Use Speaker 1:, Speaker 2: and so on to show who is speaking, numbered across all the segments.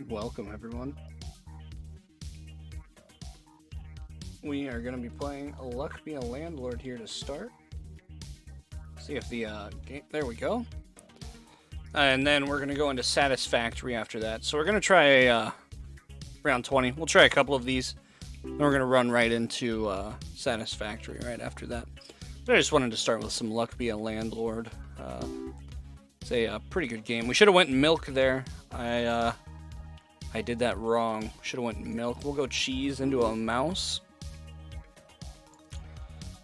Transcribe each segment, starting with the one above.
Speaker 1: Welcome, everyone. We are going to be playing Luck Be a Landlord here to start. See if the game... There we go. And then we're going to go into Satisfactory after that. So we're going to try round 20. We'll try a couple of these. Then we're going to run right into Satisfactory right after that. But I just wanted to start with some Luck Be a Landlord. It's a pretty good game. We should have went milk there. I did that wrong. Should have went milk. We'll go cheese into a mouse.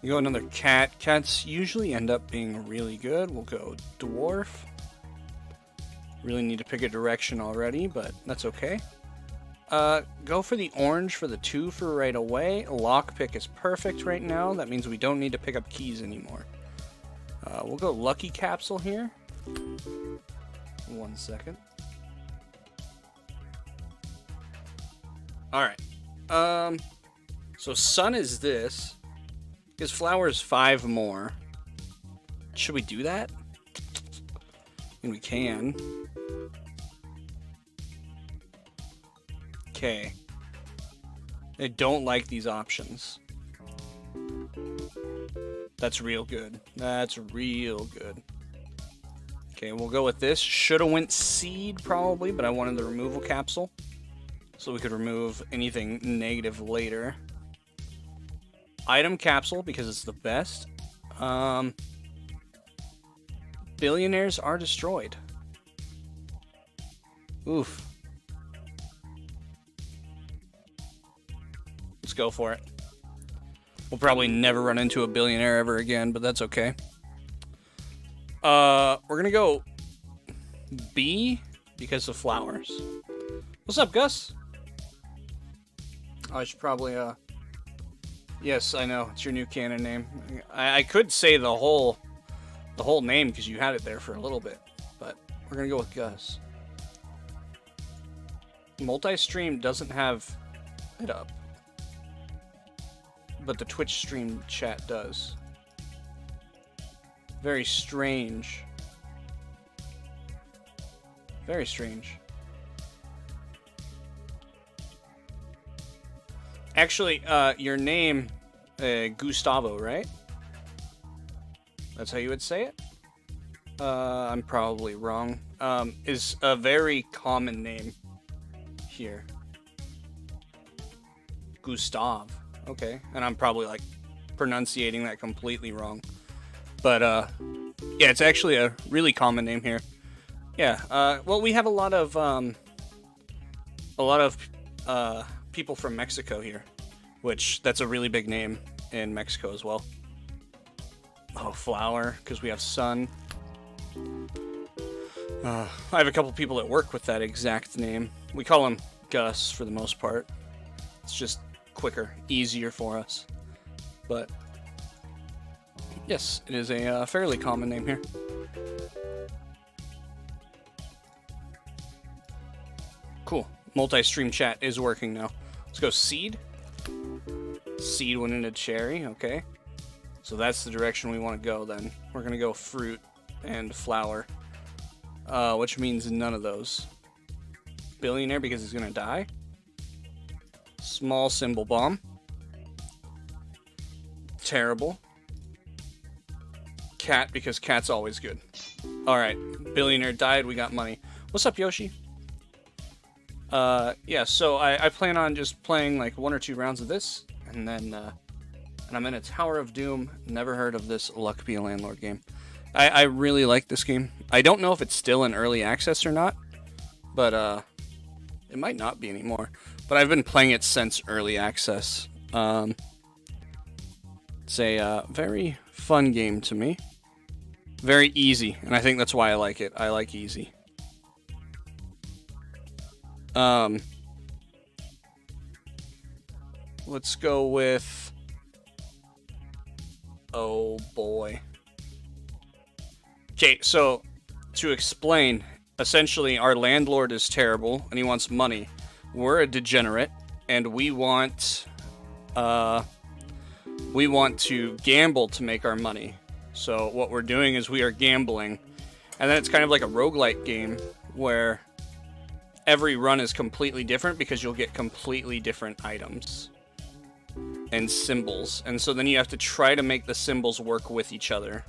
Speaker 1: You go another cat. Cats usually end up being really good. We'll go dwarf. Really need to pick a direction already, but that's okay. Go for the orange for the 2 for right away. Lockpick is perfect right now. That means we don't need to pick up keys anymore. We'll go lucky capsule here. 1 second. Alright. So sun is this. Because flower is 5 more. Should we do that? And we can. Okay. I don't like these options. That's real good. That's real good. Okay, we'll go with this. Should have went seed probably, but I wanted the removal capsule. So we could remove anything negative later. Item capsule, because it's the best. Billionaires are destroyed. Oof. Let's go for it. We'll probably never run into a billionaire ever again, but that's okay. We're gonna go B because of flowers. What's up, Gus? I should probably, yes, I know. It's your new canon name. I could say the whole name because you had it there for a little bit, but we're gonna go with Gus. Multi-stream doesn't have it up, but the Twitch stream chat does. Very strange. Very strange. Actually, your name, Gustavo, right? That's how you would say it? I'm probably wrong. Is a very common name here. Gustav. Okay. And I'm probably, like, pronunciating that completely wrong. But, yeah, it's actually a really common name here. Yeah, well, we have a lot of people from Mexico here, which that's a really big name in Mexico as well. Oh, flower, because we have sun. I have a couple people at work with that exact name. We call him Gus for the most part. It's just quicker, easier for us. But yes, it is a fairly common name here. Cool. Multi-stream chat is working now. Let's go seed. Seed went into cherry, okay. So that's the direction we want to go then. We're going to go fruit and flower. Which means none of those. Billionaire because he's going to die. Small symbol bomb. Terrible. Cat because cat's always good. Alright, billionaire died, we got money. What's up, Yoshi? Yeah, so I plan on just playing like 1 or 2 rounds of this, and then, and I'm in a Tower of Doom. Never heard of this Luck Be a Landlord game. I really like this game. I don't know if it's still in early access or not, but, it might not be anymore. But I've been playing it since early access. It's a, very fun game to me. Very easy, and I think that's why I like it. I like easy. Let's go with... Oh, boy. Okay, so, to explain, essentially, our landlord is terrible, and he wants money. We're a degenerate, and we want to gamble to make our money. So, what we're doing is we are gambling, and then it's kind of like a roguelike game, where every run is completely different because you'll get completely different items and symbols. And so then you have to try to make the symbols work with each other.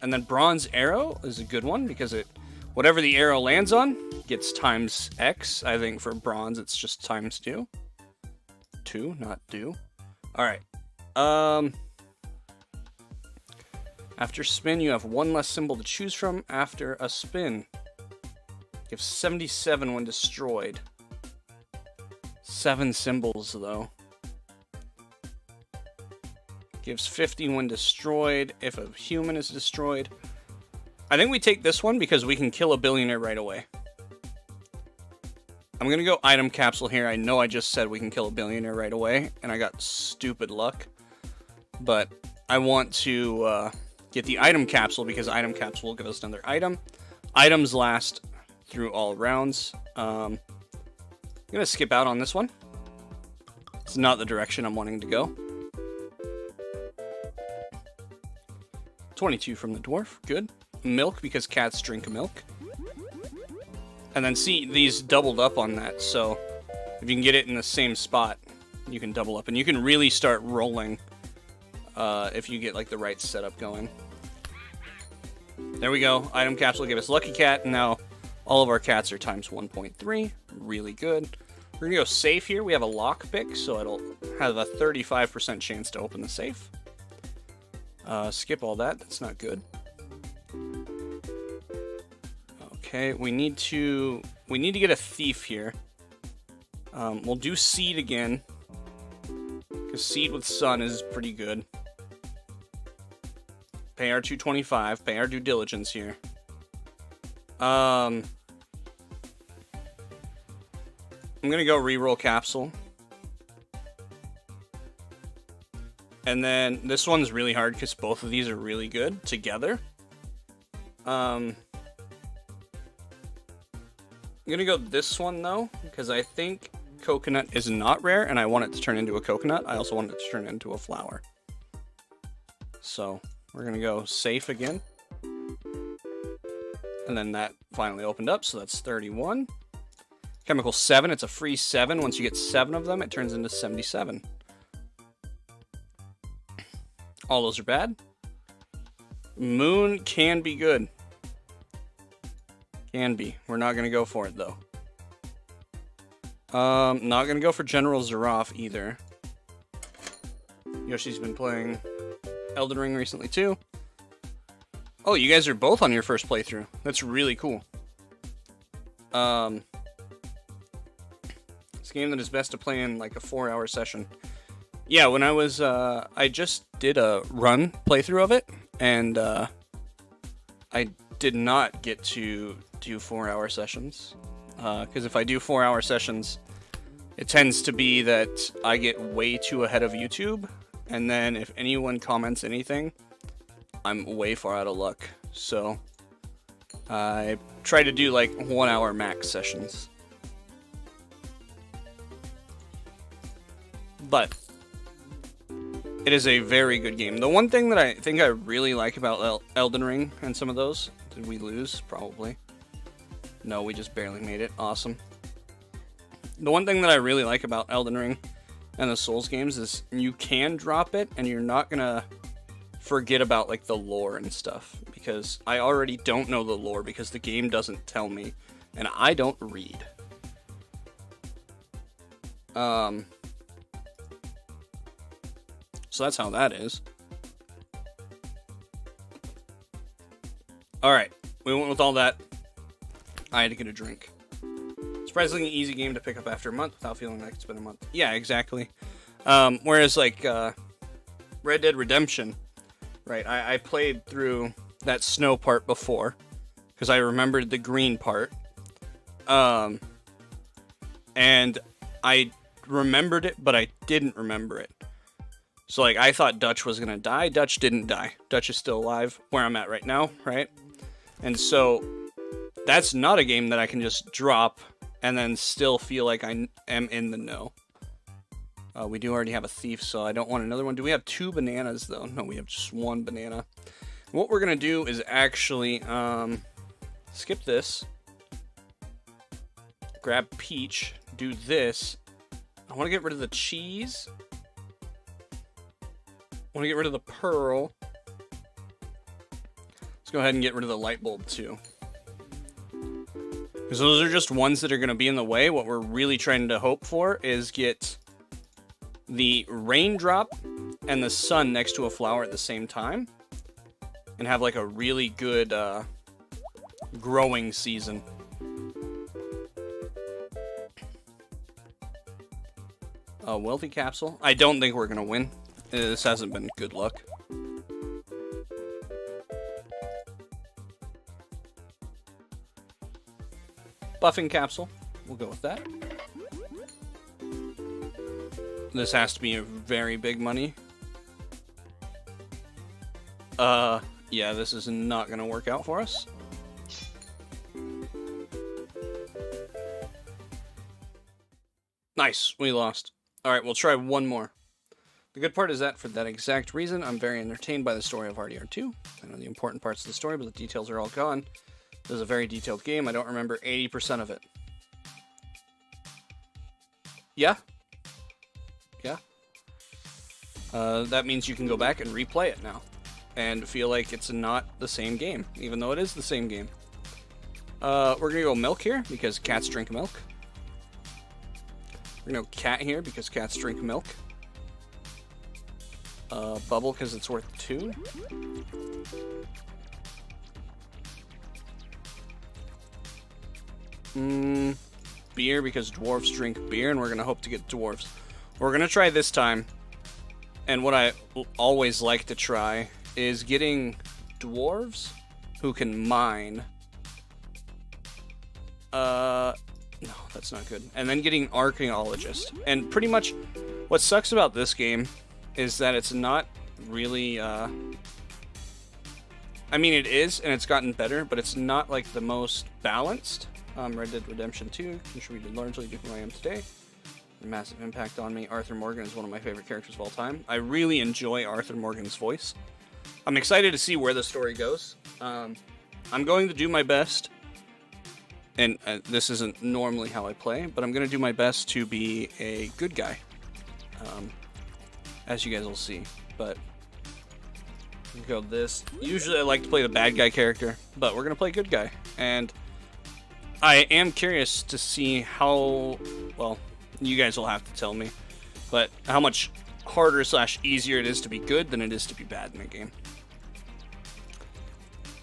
Speaker 1: And then bronze arrow is a good one because whatever the arrow lands on gets times X. I think for bronze it's just times 2. 2, not do. Alright. After spin, you have one less symbol to choose from after a spin. You have 77 when destroyed. 7 symbols, though. Gives 50 when destroyed if a human is destroyed. I think we take this one because we can kill a billionaire right away. I'm going to go item capsule here. I know I just said we can kill a billionaire right away, and I got stupid luck. But I want to get the item capsule because item capsule will give us another item. Items last through all rounds. I'm going to skip out on this one. It's not the direction I'm wanting to go. 22 from the dwarf. Good. Milk because cats drink milk. And then see, these doubled up on that, so if you can get it in the same spot, you can double up. And you can really start rolling if you get like the right setup going. There we go. Item capsule gave us lucky cat, and now all of our cats are times 1.3. Really good. We're going to go safe here. We have a lock pick, so it'll have a 35% chance to open the safe. Skip all that. That's not good. Okay, we need to get a thief here. We'll do seed again, because seed with sun is pretty good. Pay our 225. Pay our due diligence here. I'm gonna go reroll capsule. And then this one's really hard because both of these are really good together. I'm gonna go this one though, because I think coconut is not rare and I want it to turn into a coconut. I also want it to turn into a flower. So we're gonna go safe again. And then that finally opened up, so that's 31. Chemical 7, it's a free 7. Once you get 7 of them, it turns into 77. All those are bad. Moon can be good. Can be. We're not going to go for it, though. Not going to go for General Zaroff, either. Yoshi's been playing Elden Ring recently, too. Oh, you guys are both on your first playthrough. That's really cool. It's a game that is best to play in, like, a 4-hour session. Yeah, when I was, I just did a run playthrough of it, and, I did not get to do 4-hour sessions. Because if I do 4-hour sessions, it tends to be that I get way too ahead of YouTube, and then if anyone comments anything, I'm way far out of luck. So, I try to do, like, 1-hour max sessions. But it is a very good game. The one thing that I think I really like about Elden Ring and some of those... Did we lose? Probably. No, we just barely made it. Awesome. The one thing that I really like about Elden Ring and the Souls games is you can drop it and you're not gonna forget about, like, the lore and stuff. Because I already don't know the lore because the game doesn't tell me. And I don't read. So that's how that is. Alright, we went with all that. I had to get a drink. Surprisingly easy game to pick up after a month without feeling like it's been a month. Yeah, exactly. Whereas, like, Red Dead Redemption, right, I played through that snow part before, because I remembered the green part. And I remembered it, but I didn't remember it. So, like, I thought Dutch was gonna die. Dutch didn't die. Dutch is still alive, where I'm at right now, right? And so, that's not a game that I can just drop and then still feel like I am in the know. We do already have a thief, so I don't want another one. Do we have 2 bananas, though? No, we have just 1 banana. What we're going to do is actually skip this. Grab Peach. Do this. I want to get rid of the cheese. I want to get rid of the pearl. Let's go ahead and get rid of the light bulb too. Because those are just ones that are going to be in the way. What we're really trying to hope for is get the raindrop and the sun next to a flower at the same time. And have like a really good growing season. A wealthy capsule. I don't think we're going to win. This hasn't been good luck. Buffing capsule. We'll go with that. This has to be a very big money. Yeah, this is not going to work out for us. Nice, we lost. Alright, we'll try one more. The good part is that for that exact reason, I'm very entertained by the story of RDR2. I know the important parts of the story, but the details are all gone. This is a very detailed game. I don't remember 80% of it. Yeah? Yeah? That means you can go back and replay it now. And feel like it's not the same game, even though it is the same game. We're gonna go milk here, because cats drink milk. We're gonna go cat here, because cats drink milk. Bubble, because it's worth 2. Beer, because dwarves drink beer, and we're gonna hope to get dwarves. We're gonna try this time, and what I always like to try is getting dwarves who can mine. No, that's not good. And then getting archaeologist. And pretty much what sucks about this game is that it's not really, I mean, it is, and it's gotten better, but it's not like the most balanced. Red Dead Redemption 2 contributed largely to who I am today. A massive impact on me. Arthur Morgan is one of my favorite characters of all time. I really enjoy Arthur Morgan's voice. I'm excited to see where the story goes. I'm going to do my best, and this isn't normally how I play, but I'm going to do my best to be a good guy, as you guys will see. But go this. Usually I like to play the bad guy character, but we're going to play good guy, and I am curious to see how, well, you guys will have to tell me, but how much harder / easier it is to be good than it is to be bad in the game.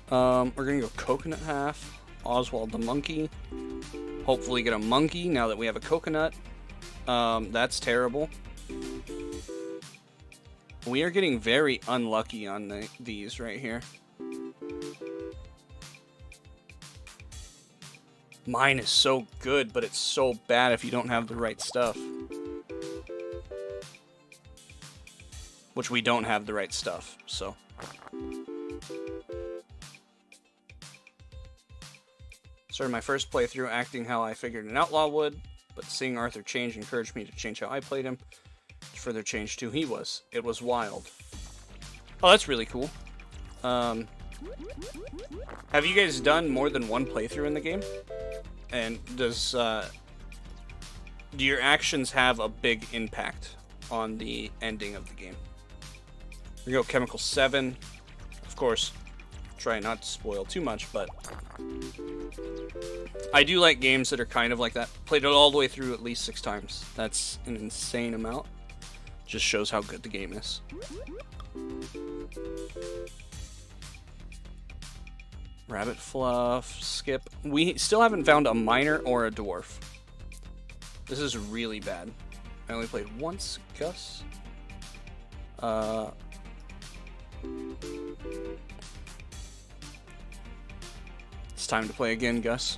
Speaker 1: We're gonna go coconut half, Oswald the monkey, hopefully get a monkey now that we have a coconut. That's terrible. We are getting very unlucky on these right here. Mine is so good, but it's so bad if you don't have the right stuff. Which we don't have the right stuff, so. Started my first playthrough acting how I figured an outlaw would, but seeing Arthur change encouraged me to change how I played him. To further change who he was. It was wild. Oh, that's really cool. Have you guys done more than one playthrough in the game? And does, do your actions have a big impact on the ending of the game? We go Chemical 7. Of course, try not to spoil too much, but I do like games that are kind of like that. Played it all the way through at least 6 times. That's an insane amount. Just shows how good the game is. Rabbit fluff, skip. We still haven't found a miner or a dwarf. This is really bad. I only played once, Gus. It's time to play again, Gus.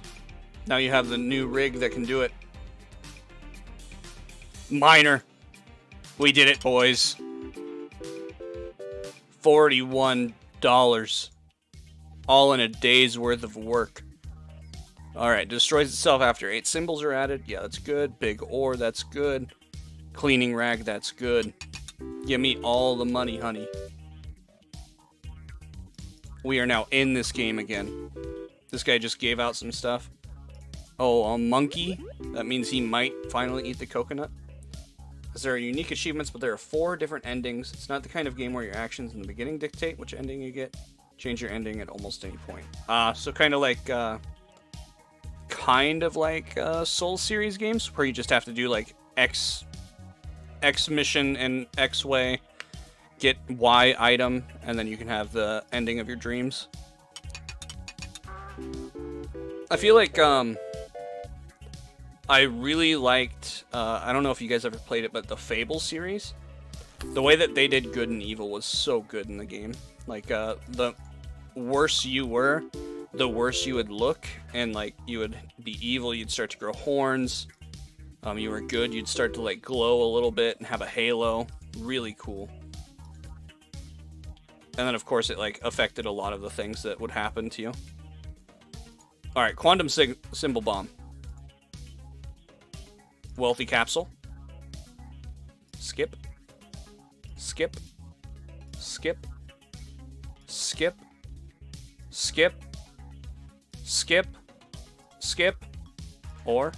Speaker 1: Now you have the new rig that can do it. Miner. We did it, boys. $41. All in a day's worth of work. Alright, destroys itself after 8 symbols are added. Yeah, that's good. Big ore, that's good. Cleaning rag, that's good. Give me all the money, honey. we are now in this game again. This guy just gave out some stuff. Oh, a monkey. That means he might finally eat the coconut. Because there are unique achievements, but there are 4 different endings. It's not the kind of game where your actions in the beginning dictate which ending you get. Change your ending at almost any point. So kind of like Soul series games, where you just have to do like X mission in X way, get Y item, and then you can have the ending of your dreams. I feel like I really liked, I don't know if you guys ever played it, but the Fable series. The way that they did good and evil was so good in the game. Like, the worse you were, the worse you would look, and like, you would be evil, you'd start to grow horns. You were good, you'd start to like glow a little bit and have a halo. Really cool. And then of course it like affected a lot of the things that would happen to you. Alright, quantum symbol bomb. Wealthy capsule. Skip. Skip. Skip. Skip. Skip. Skip. Skip. Or...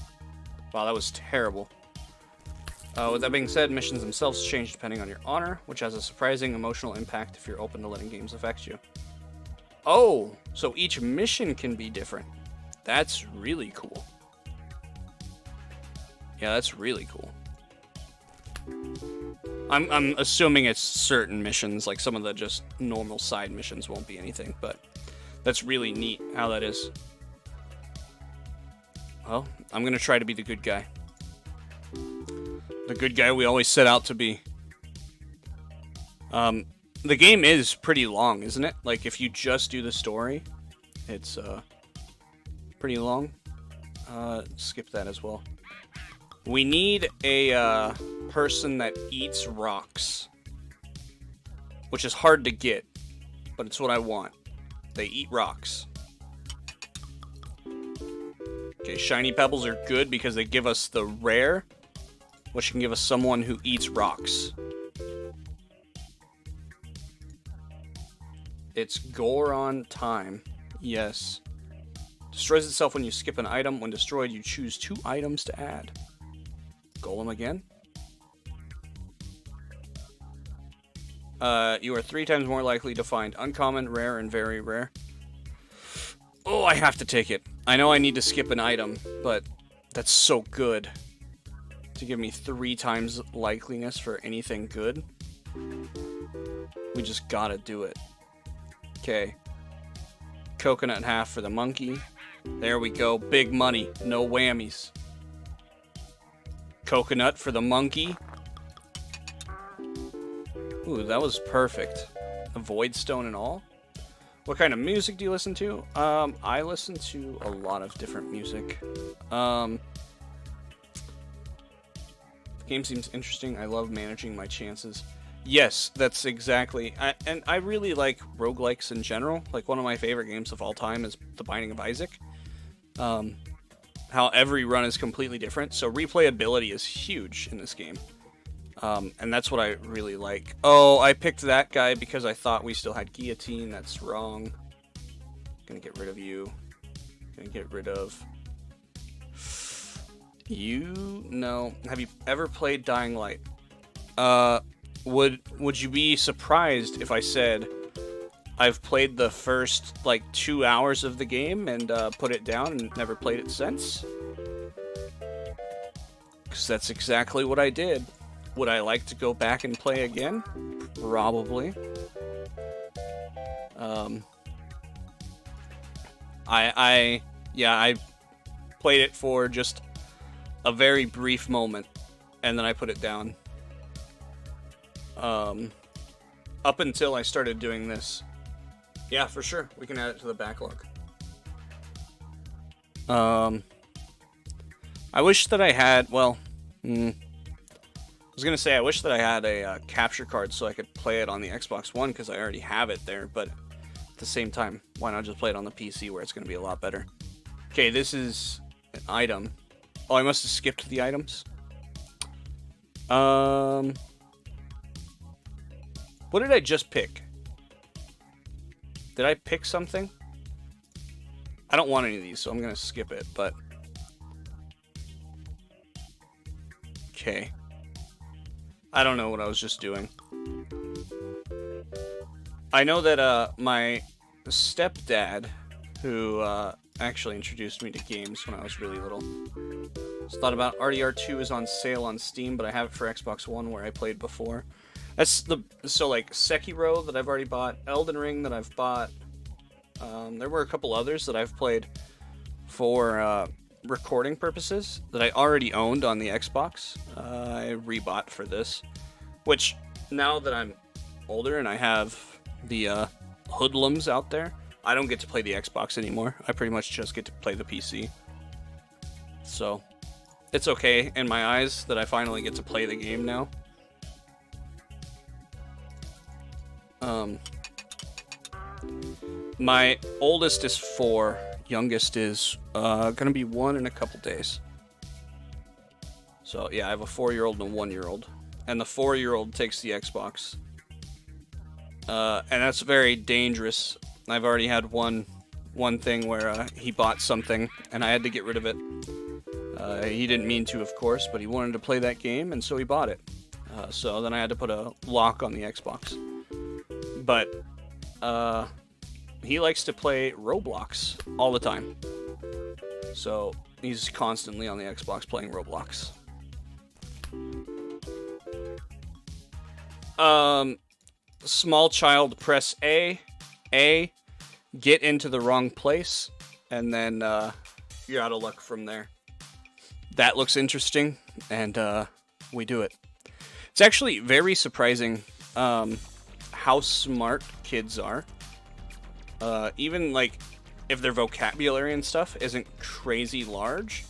Speaker 1: Wow, that was terrible. With that being said, missions themselves change depending on your honor, which has a surprising emotional impact if you're open to letting games affect you. Oh, so each mission can be different. That's really cool. Yeah, that's really cool. I'm assuming it's certain missions, like some of the just normal side missions won't be anything, but that's really neat how that is. Well, I'm gonna try to be the good guy. The good guy we always set out to be. The game is pretty long, isn't it? Like, if you just do the story, it's, pretty long. Skip that as well. We need a, person that eats rocks. Which is hard to get, but it's what I want. They eat rocks. Okay, shiny pebbles are good because they give us the rare, which can give us someone who eats rocks. It's Goron time. Yes. Destroys itself when you skip an item. When destroyed, you choose 2 items to add. Golem again. You are 3 times more likely to find uncommon, rare, and very rare. Oh, I have to take it. I know I need to skip an item, but that's so good. To give me 3 times likeliness for anything good. We just gotta do it. Okay. Coconut in half for the monkey. There we go. Big money. No whammies. Coconut for the monkey. Ooh, that was perfect. A void stone and all. What kind of music do you listen to? I listen to a lot of different music. The game seems interesting. I love managing my chances. Yes, that's exactly. And I really like roguelikes in general. Like, one of my favorite games of all time is The Binding of Isaac. How every run is completely different, so replayability is huge in this game. And that's what I really like. Oh, I picked that guy because I thought we still had guillotine. That's wrong. Gonna get rid of you. Gonna get rid of you. No. Have you ever played Dying Light? Would you be surprised if I said I've played the first like 2 hours of the game and put it down and never played it since? Because that's exactly what I did. Would I like to go back and play again? Probably. I played it for just a very brief moment, and then I put it down. Up until I started doing this. Yeah, for sure. We can add it to the backlog. I wish that I had, well, I was going to say I wish that I had a capture card so I could play it on the Xbox One, because I already have it there, but at the same time, why not just play it on the PC where it's going to be a lot better? Okay, this is an item. Oh, I must have skipped the items. What did I just pick? Did I pick something? I don't want any of these, so I'm going to skip it, but... Okay. I don't know what I was just doing. I know that my stepdad, who actually introduced me to games when I was really little, just thought about RDR2 is on sale on Steam, but I have it for Xbox One where I played before. That's the... So, like, Sekiro that I've already bought, Elden Ring that I've bought. There were a couple others that I've played for recording purposes that I already owned on the Xbox. I rebought for this, which now that I'm older and I have the hoodlums out there, I don't get to play the Xbox anymore. I pretty much just get to play the PC. So it's okay in my eyes that I finally get to play the game now. My oldest is 4, youngest is gonna be 1 in a couple days. So yeah, I have a 4-year-old and a 1-year-old, and the 4-year-old takes the Xbox, and that's very dangerous. I've already had one thing where he bought something and I had to get rid of it. He didn't mean to, of course, but he wanted to play that game, and so he bought it. So then I had to put a lock on the Xbox. But he likes to play Roblox all the time. So he's constantly on the Xbox playing Roblox. Small child, press A, get into the wrong place, and then you're out of luck from there. That looks interesting, and we do it. It's actually very surprising how smart kids are. Even like if their vocabulary and stuff isn't crazy large,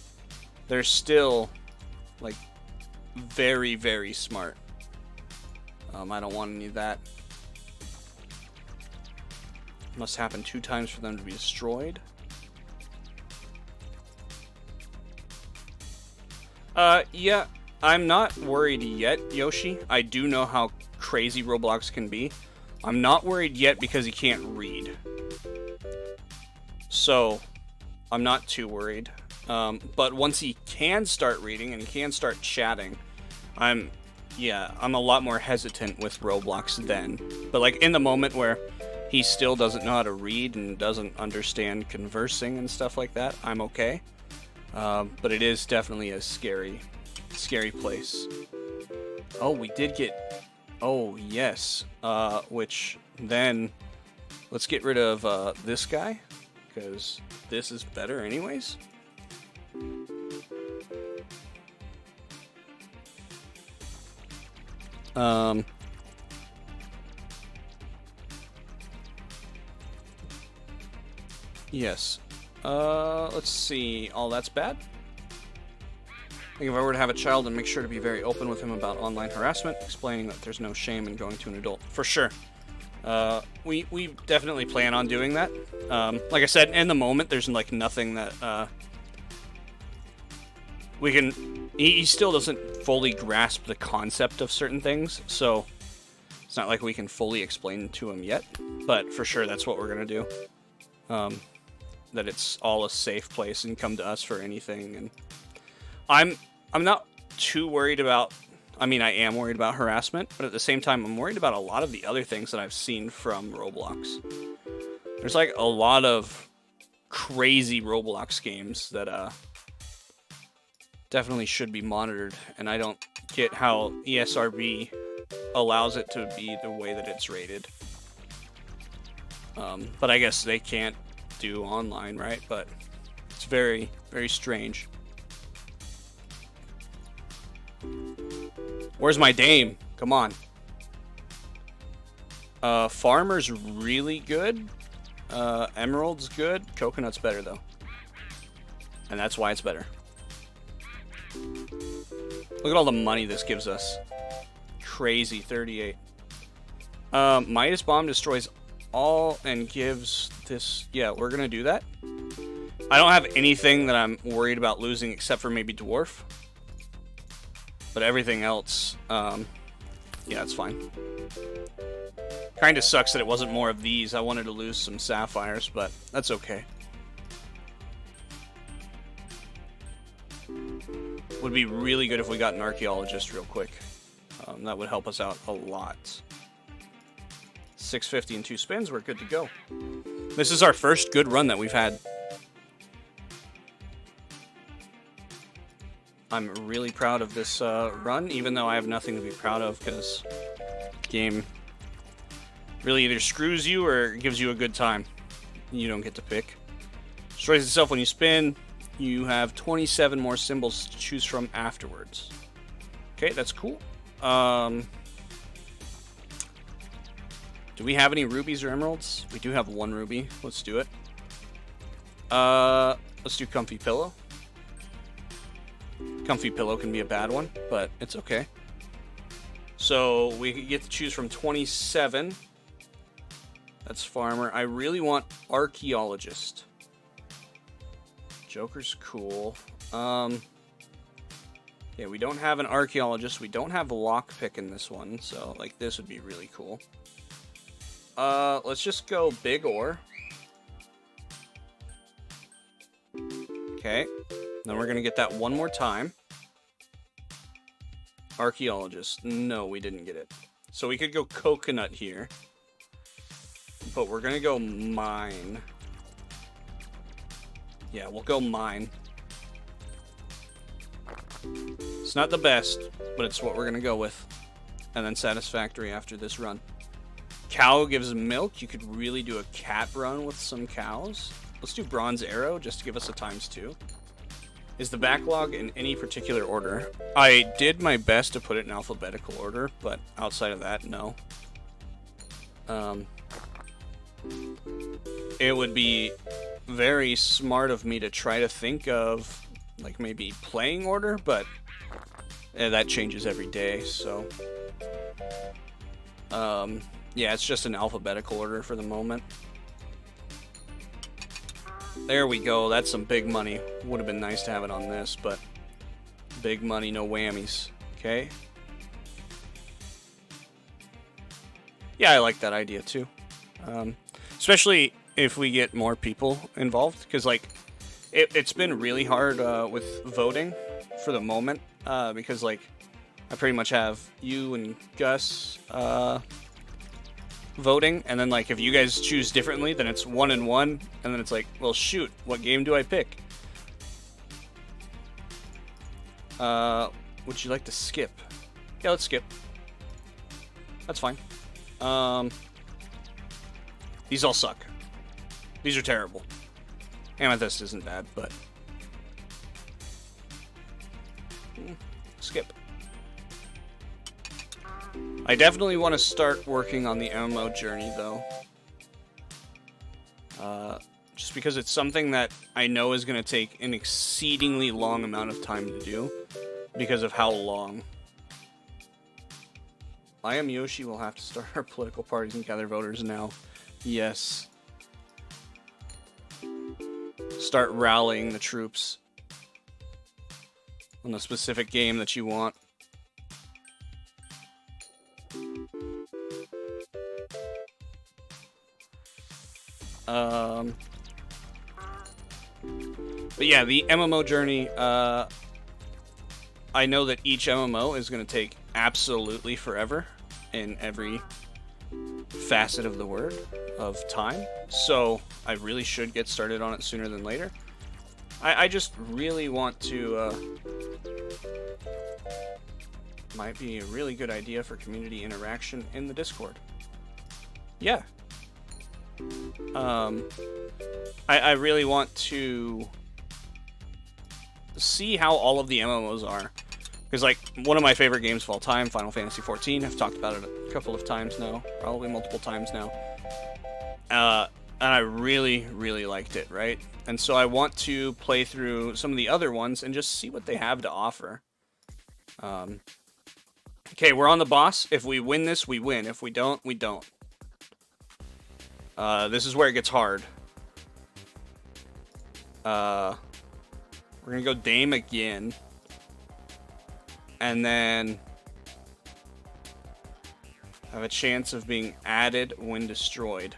Speaker 1: they're still like very, very smart. I don't want any of that. Must happen 2 times for them to be destroyed. Yeah, I'm not worried yet, Yoshi. I do know how crazy Roblox can be. I'm not worried yet because he can't read. So, I'm not too worried. But once he can start reading and he can start chatting, I'm a lot more hesitant with Roblox then. But like in the moment where he still doesn't know how to read and doesn't understand conversing and stuff like that, I'm okay. But it is definitely a scary place. Oh, we did get... Oh, yes. Which then... Let's get rid of this guy, because this is better anyways. Yes. Let's see. Oh, that's bad. I think if I were to have a child, I'd make sure to be very open with him about online harassment, explaining that there's no shame in going to an adult. For sure. We definitely plan on doing that. Like I said, in the moment, there's like nothing that, we can... He still doesn't fully grasp the concept of certain things, so it's not like we can fully explain to him yet, but for sure that's what we're gonna do. That it's all a safe place and come to us for anything. And I'm not too worried about... I mean, I am worried about harassment, but at the same time, I'm worried about a lot of the other things that I've seen from Roblox. There's like a lot of crazy Roblox games that definitely should be monitored, and I don't get how ESRB allows it to be the way that it's rated. But I guess they can't do online, right? But it's very, very strange. Where's my dame? Come on. Farmer's really good. Emerald's good. Coconut's better, though. And that's why it's better. Look at all the money this gives us. Crazy, 38. Midas Bomb destroys all and gives this... Yeah, we're gonna do that. I don't have anything that I'm worried about losing except for maybe Dwarf. But everything else, yeah, it's fine. Kind of sucks that it wasn't more of these. I wanted to lose some sapphires, but that's okay. Would be really good if we got an archaeologist real quick. That would help us out a lot. 650 and 2 spins, we're good to go. This is our first good run that we've had. I'm really proud of this run, even though I have nothing to be proud of, because the game really either screws you or gives you a good time. You don't get to pick. Destroys itself when you spin. You have 27 more symbols to choose from afterwards. Okay, that's cool. Do we have any rubies or emeralds? We do have 1 ruby. Let's do it. Let's do comfy pillow. Comfy pillow can be a bad one, but it's okay. So we get to choose from 27. That's farmer. I really want archaeologist. Joker's cool. Yeah, we don't have an archaeologist. We don't have a lockpick in this one, so like this would be really cool. Let's just go big ore. Okay. Then we're gonna get that one more time. Archaeologist. No, we didn't get it. So we could go coconut here. But we're gonna go mine. Yeah, we'll go mine. It's not the best, but it's what we're gonna go with. And then satisfactory after this run. Cow gives milk. You could really do a cat run with some cows. Let's do bronze arrow just to give us a ×2. Is the backlog in any particular order? I did my best to put it in alphabetical order, but outside of that, no. It would be very smart of me to try to think of like maybe playing order, but that changes every day, so yeah, it's just an alphabetical order for the moment. There we go. That's some big money. Would have been nice to have it on this, but big money, no whammies. Okay. Yeah, I like that idea too. Especially if we get more people involved, because like it's been really hard with voting for the moment, because like I pretty much have you and Gus voting, and then like if you guys choose differently, then it's 1 and 1, and then it's like, well shoot, what game do I pick? Would you like to skip? Yeah, let's skip. That's fine. These all suck. These are terrible. Amethyst isn't bad, but skip. I definitely want to start working on the MMO journey, though. Just because it's something that I know is going to take an exceedingly long amount of time to do, because of how long. I Am Yoshi will have to start our political parties and gather voters now. Yes. Start rallying the troops on the specific game that you want. But yeah, the MMO journey, I know that each MMO is going to take absolutely forever in every facet of the word of time, so I really should get started on it sooner than later. I just really want to, might be a really good idea for community interaction in the Discord. Yeah. I really want to see how all of the MMOs are. Because, like, one of my favorite games of all time, Final Fantasy XIV, I've talked about it a couple of times now, probably multiple times now. And I really, really liked it, right? And so I want to play through some of the other ones and just see what they have to offer. Okay, we're on the boss. If we win this, we win. If we don't, we don't. This is where it gets hard. We're gonna go Dame again. And then have a chance of being added when destroyed.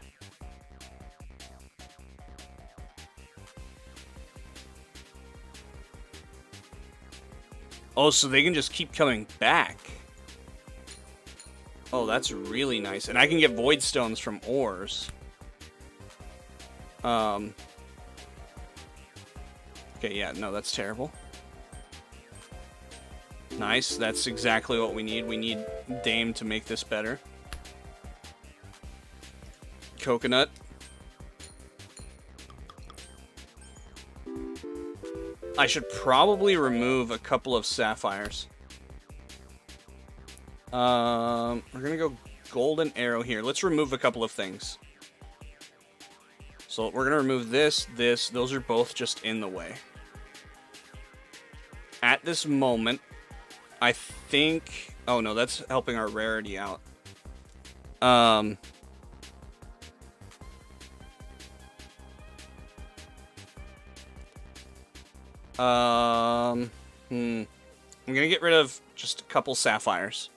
Speaker 1: Oh, so they can just keep coming back. Oh, that's really nice. And I can get void stones from ores. Okay, yeah, no, that's terrible. Nice, that's exactly what we need. We need Dame to make this better. Coconut. I should probably remove a couple of sapphires. We're gonna go golden arrow here. Let's remove a couple of things. So we're gonna remove this, this. Those are both just in the way. At this moment, I think... Oh no, that's helping our rarity out. I'm gonna get rid of just a couple sapphires.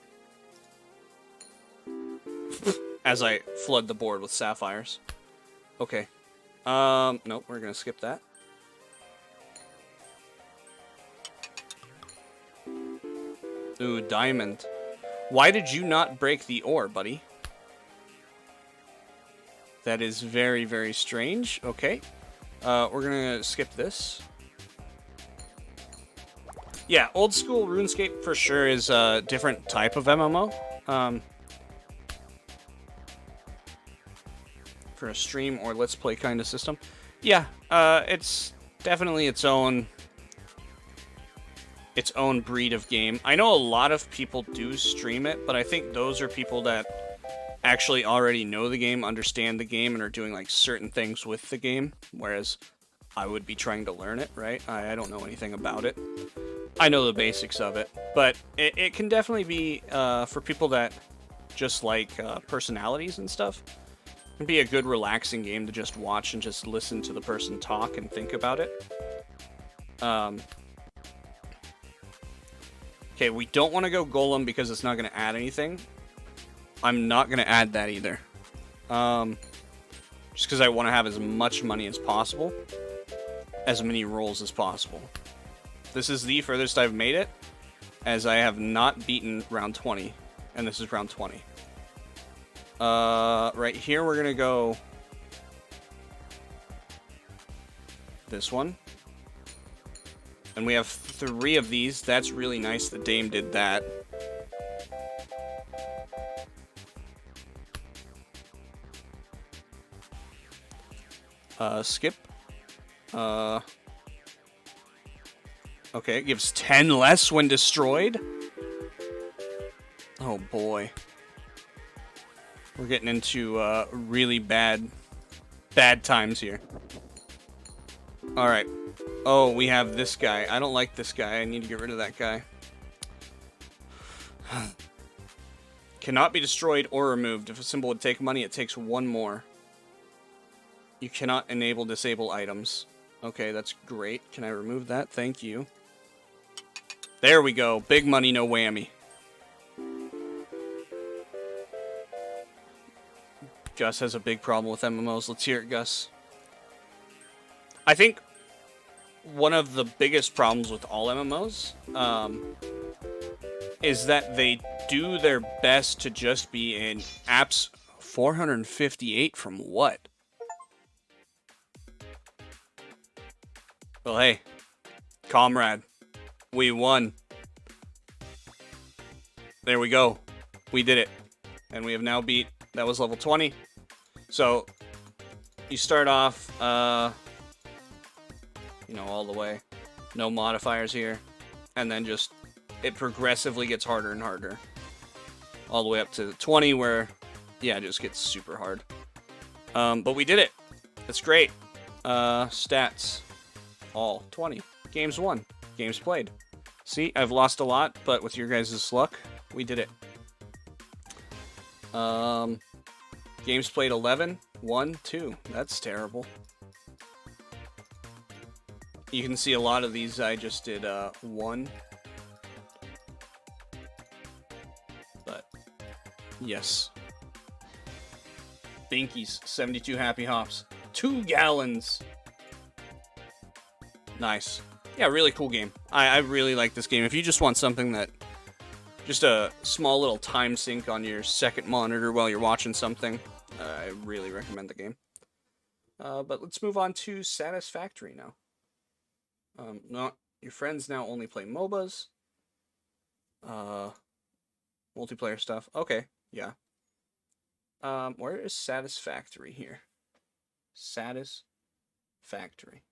Speaker 1: As I flood the board with sapphires. Okay. Nope, we're gonna skip that. Ooh, diamond. Why did you not break the ore, buddy? That is very, very strange. Okay. We're gonna skip this. Yeah, old school RuneScape for sure is a different type of MMO. For a stream or let's play kind of system. Yeah, it's definitely its own breed of game. I know a lot of people do stream it, but I think those are people that actually already know the game, understand the game, and are doing like certain things with the game, whereas I would be trying to learn it, right? I don't know anything about it. I know the basics of it, but it can definitely be for people that just like personalities and stuff. It can be a good relaxing game to just watch and just listen to the person talk and think about it. Okay, we don't want to go Golem because it's not going to add anything. I'm not going to add that either. Just because I want to have as much money as possible. As many rolls as possible. This is the furthest I've made it, as I have not beaten round 20. And this is round 20. Right here we're going to go... this one. And we have 3 of these. That's really nice that Dame did that. Skip. Okay, it gives 10 less when destroyed. Oh boy. We're getting into really bad times here. Alright. Oh, we have this guy. I don't like this guy. I need to get rid of that guy. Cannot be destroyed or removed. If a symbol would take money, it takes 1 more. You cannot enable disable items. Okay, that's great. Can I remove that? Thank you. There we go. Big money, no whammy. Gus has a big problem with MMOs. Let's hear it, Gus. I think one of the biggest problems with all MMOs is that they do their best to just be in apps. 458 from what? Well, hey, comrade, we won. There we go. We did it. And we have now beat, that was level 20. So, you start off, you know, all the way. No modifiers here. And then just, it progressively gets harder and harder. All the way up to 20 where, yeah, it just gets super hard. But we did it. That's great. Stats. All 20. Games won. Games played. See, I've lost a lot, but with your guys' luck, we did it. Games played 11. 1, 2. That's terrible. You can see a lot of these I just did 1. But, yes. Binkies, 72 Happy Hops. 2 gallons. Nice. Yeah, really cool game. I really like this game. If you just want something that... Just a small little time sink on your second monitor while you're watching something, I really recommend the game. But let's move on to Satisfactory now. No, your friends now only play MOBAs. Multiplayer stuff. Okay, yeah. Where is Satisfactory here? Satisfactory.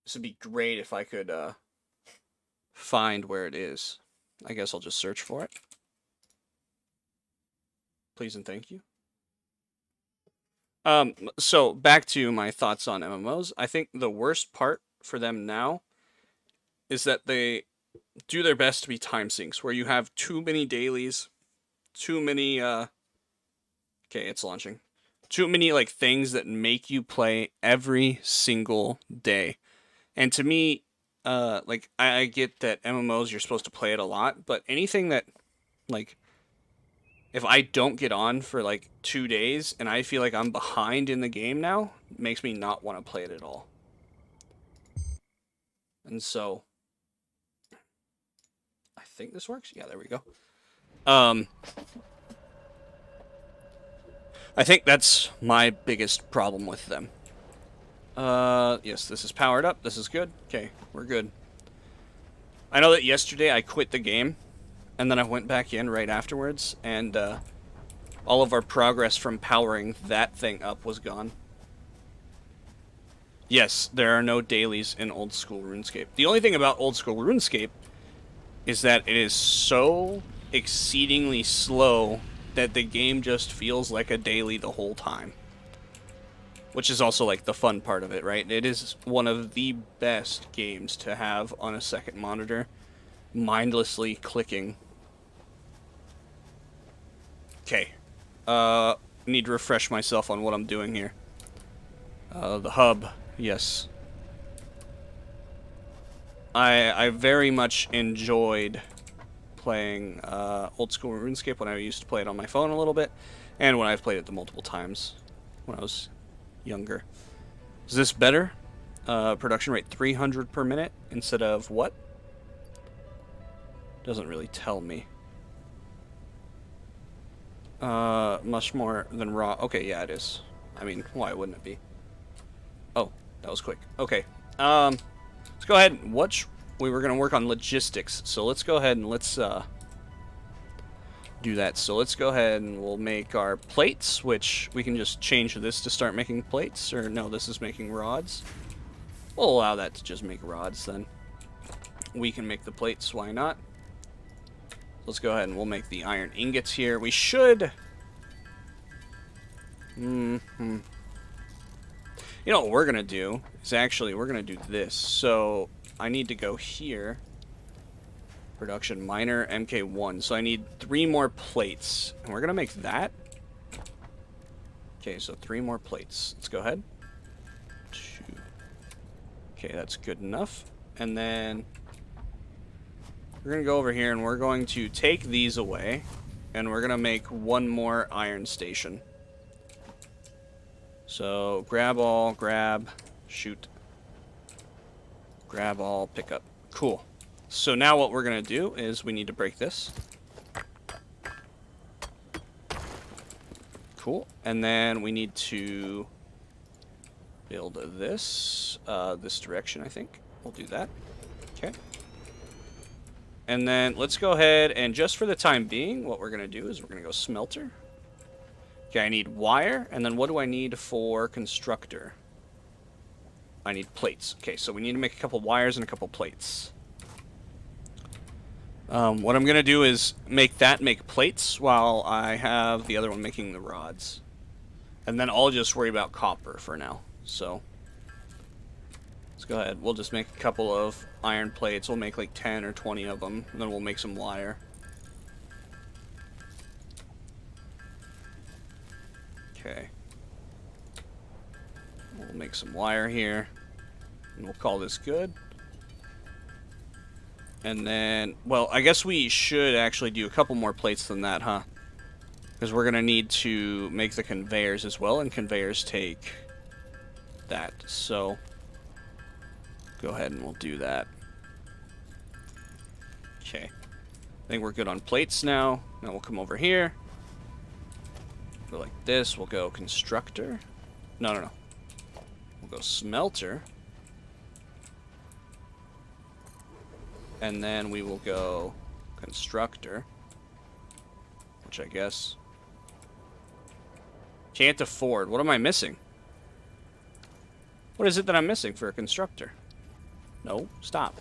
Speaker 1: This would be great if I could find where it is. I guess I'll just search for it. Please and thank you. So back to my thoughts on MMOs. I think the worst part for them now is that they do their best to be time sinks, where you have too many dailies, too many, okay, it's launching. Too many, like, things that make you play every single day. And to me, like, I get that MMOs, you're supposed to play it a lot, but anything that, like, if I don't get on for, like, 2 days, and I feel like I'm behind in the game now, it makes me not want to play it at all. And so, I think this works? Yeah, there we go. I think that's my biggest problem with them. Yes, this is powered up. This is good. Okay, we're good. I know that yesterday I quit the game, and then I went back in right afterwards, and all of our progress from powering that thing up was gone. Yes, there are no dailies in old school RuneScape. The only thing about old school RuneScape is that it is so exceedingly slow that the game just feels like a daily the whole time. Which is also, like, the fun part of it, right? It is one of the best games to have on a second monitor. Mindlessly clicking. Okay. Need to refresh myself on what I'm doing here. The hub. Yes. I very much enjoyed playing old school RuneScape when I used to play it on my phone a little bit, and when I've played it the multiple times when I was younger. Is this better? Production rate 300 per minute instead of what? Doesn't really tell me. Much more than raw. Okay, yeah, it is. I mean, why wouldn't it be? Oh, that was quick. Okay. Let's go ahead and watch. We were going to work on logistics, so let's go ahead and let's do that. So let's go ahead and we'll make our plates, which we can just change this to start making plates, or no, this is making rods. We'll allow that to just make rods then. We can make the plates, why not? Let's go ahead and we'll make the iron ingots here. We should... You know what we're going to do is actually we're going to do this. So I need to go here. Production miner MK1. So I need 3 more plates. And we're going to make that. Okay, so 3 more plates. Let's go ahead. 2. Okay, that's good enough. And then we're going to go over here and we're going to take these away. And we're going to make 1 more iron station. So grab all, grab, shoot. Grab all, pick up. Cool. So now what we're going to do is we need to break this. Cool. And then we need to build this, this direction, I think. We'll do that. Okay. And then let's go ahead and just for the time being, what we're going to do is we're going to go smelter. Okay, I need wire, and then what do I need for constructor? I need plates. Okay, so we need to make a couple wires and a couple plates. What I'm going to do is make plates while I have the other one making the rods. And then I'll just worry about copper for now. So, let's go ahead. We'll just make a couple of iron plates. We'll make like 10 or 20 of them, and then we'll make some wire. Okay. We'll make some wire here, and we'll call this good. And then, well, I guess we should actually do a couple more plates than that, huh? Because we're going to need to make the conveyors as well, and conveyors take that. So, go ahead and we'll do that. Okay. I think we're good on plates now. Now we'll come over here. Go like this. We'll go constructor. No. We'll go smelter. And then we will go constructor. Which I guess... Can't afford. What am I missing? What is it that I'm missing for a constructor? No, stop.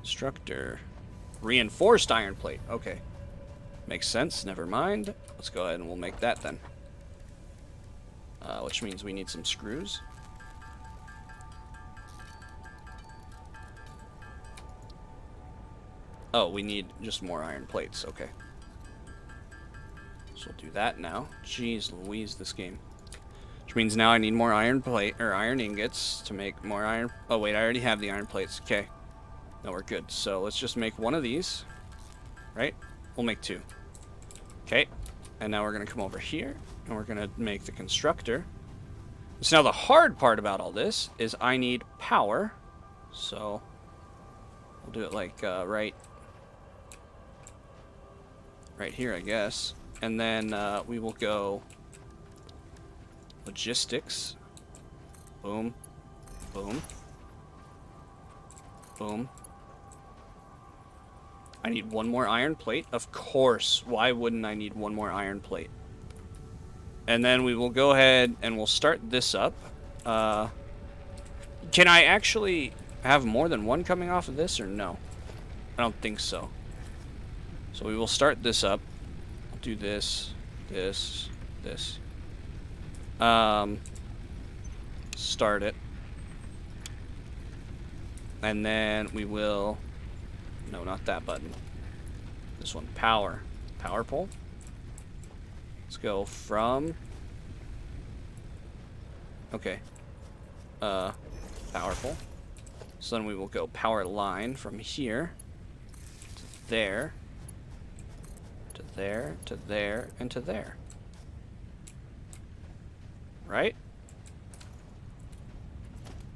Speaker 1: Constructor. Reinforced iron plate. Okay. Makes sense. Never mind. Let's go ahead and we'll make that then. Which means we need some screws. Oh, we need just more iron plates. Okay. So we'll do that now. Jeez Louise, this game. Which means now I need more iron plate, or iron ingots to make more iron. Oh wait, I already have the iron plates. Okay. No, we're good. So let's just make one of these. Right? We'll make two. Okay. And now we're going to come over here, and we're going to make the constructor. So now the hard part about all this is I need power. So we'll do it like right here, I guess. And then we will go logistics. Boom. Boom. Boom. I need one more iron plate. Of course. Why wouldn't I need one more iron plate? And then we will go ahead and we'll start this up. Can I actually have more than one coming off of this or no? I don't think so. So we will start this up. I'll do this, this, this. Start it. And then we will... No, not that button. This one, power. Power pole. Let's go from... Okay. Power pole. So then we will go power line from here to there, to there, to there, and to there. Right?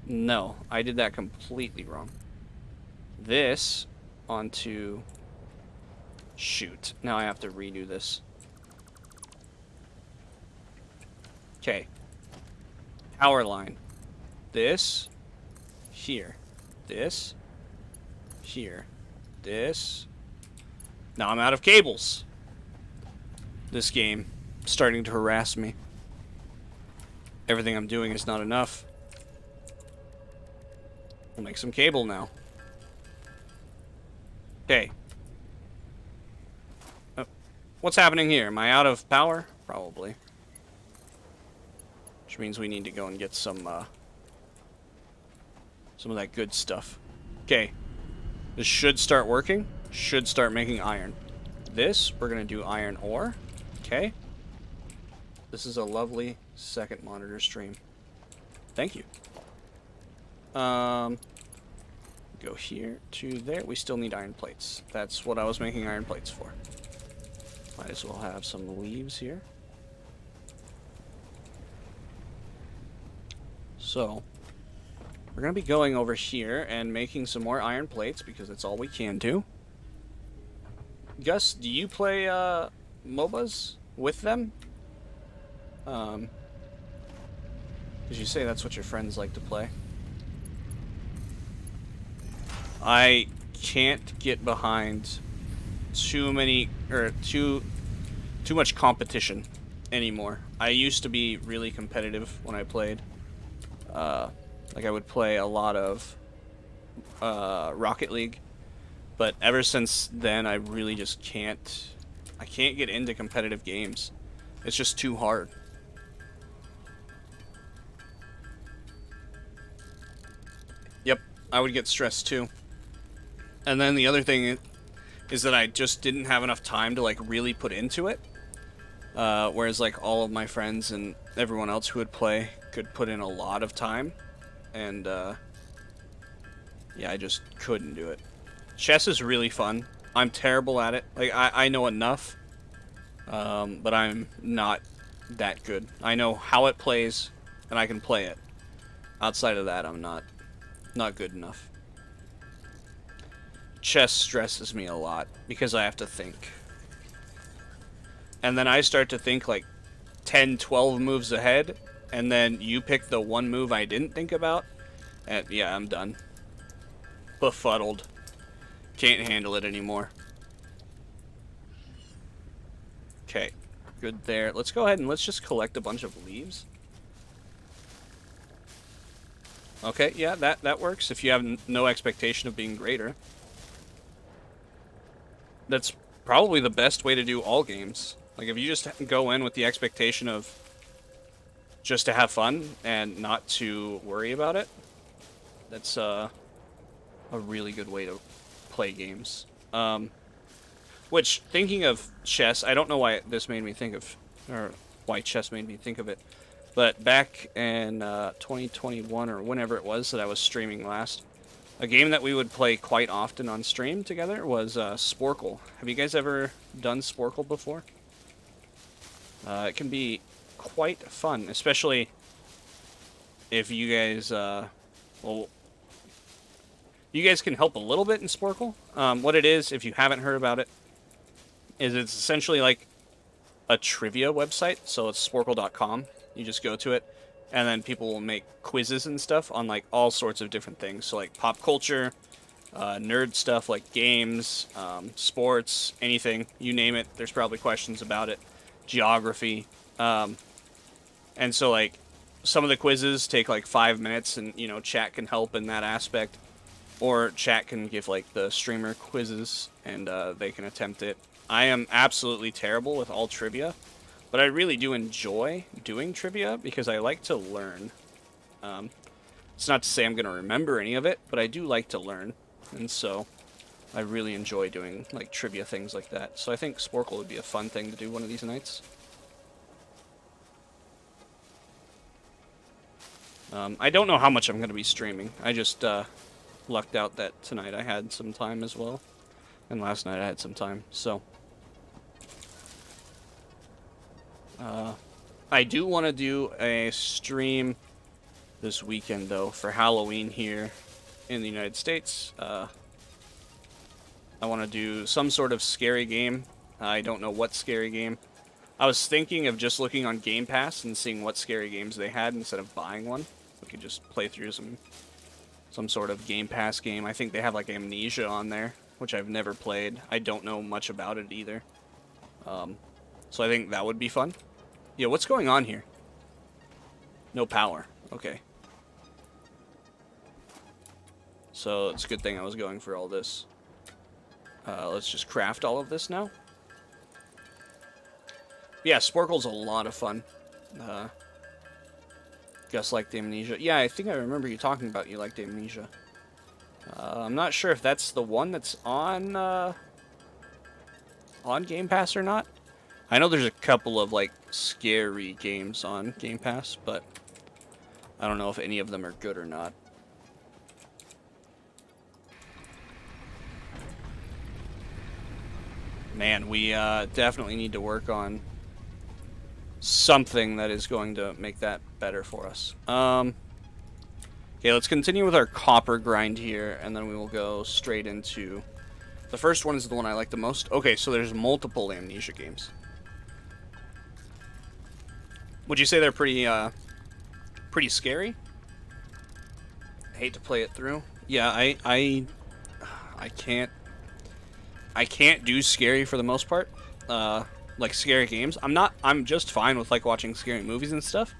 Speaker 1: No, I did that completely wrong. This onto... Shoot. Now I have to redo this. Okay. Power line. This. Here. This. Here. This. Now I'm out of cables. This game is starting to harass me. Everything I'm doing is not enough. We'll make some cable now. Okay. What's happening here? Am I out of power? Probably. Which means we need to go and get some of that good stuff. Okay. This should start working. Should start making iron. This, we're going to do iron ore. Okay. This is a lovely second monitor stream. Thank you. Go here to there. We still need iron plates. That's what I was making iron plates for. Might as well have some leaves here. So, we're going to be going over here and making some more iron plates because that's all we can do. Gus, do you play MOBAs with them? Because you say that's what your friends like to play. I can't get behind too much competition anymore. I used to be really competitive when I played. Like I would play a lot of Rocket League, but ever since then I really just can't. I can't get into competitive games. It's just too hard. Yep, I would get stressed too. And then the other thing is that I just didn't have enough time to like really put into it. Whereas like all of my friends and everyone else who would play could put in a lot of time. And yeah, I just couldn't do it. Chess is really fun. I'm terrible at it. Like I know enough. but I'm not that good. I know how it plays, and I can play it. Outside of that, I'm not good enough. Chess stresses me a lot because I have to think. And then I start to think like 10, 12 moves ahead, and then you pick the one move I didn't think about, and yeah, I'm done. Befuddled. Can't handle it anymore. Okay, good there. Let's go ahead and let's just collect a bunch of leaves. Okay, yeah, that works if you have no expectation of being greater. That's probably the best way to do all games. Like, if you just go in with the expectation of just to have fun and not to worry about it, that's a really good way to play games. Which, thinking of chess, I don't know why this made me think of, or why chess made me think of it, but back in 2021 or whenever it was that I was streaming last, a game that we would play quite often on stream together was Sporkle. Have you guys ever done Sporkle before? It can be quite fun, especially if you guys, well, you guys can help a little bit in Sporkle. What it is, if you haven't heard about it, is it's essentially like a trivia website. So it's sporkle.com. You just go to it, and then people will make quizzes and stuff on like all sorts of different things. So like pop culture, nerd stuff like games, sports, anything, you name it. There's probably questions about it. Geography. And so like some of the quizzes take like 5 minutes, and you know, chat can help in that aspect. Or chat can give like the streamer quizzes, and they can attempt it. I am absolutely terrible with all trivia, but I really do enjoy doing trivia because I like to learn. It's not to say I'm going to remember any of it, but I do like to learn. And so I really enjoy doing like trivia things like that. So I think Sporkle would be a fun thing to do one of these nights. I don't know how much I'm going to be streaming. I just lucked out that tonight I had some time as well. And last night I had some time, so... I do want to do a stream this weekend, though, for Halloween here in the United States. I want to do some sort of scary game. I don't know what scary game. I was thinking of just looking on Game Pass and seeing what scary games they had instead of buying one. We could just play through some sort of Game Pass game. I think they have like Amnesia on there, which I've never played. I don't know much about it either. So I think that would be fun. Yeah, what's going on here? No power. Okay. So it's a good thing I was going for all this. Let's just craft all of this now. Yeah, Sporkle's a lot of fun. Just like the Amnesia. Yeah, I think I remember you talking about you liked Amnesia. I'm not sure if that's the one that's on Game Pass or not. I know there's a couple of like scary games on Game Pass, but I don't know if any of them are good or not. Man, we definitely need to work on something that is going to make that better for us. Okay, let's continue with our copper grind here, and then we will go straight into... The first one is the one I like the most. Okay, so there's multiple Amnesia games. Would you say they're pretty scary? I hate to play it through. Yeah, I can't do scary for the most part. Like scary games. I'm just fine with like watching scary movies and stuff.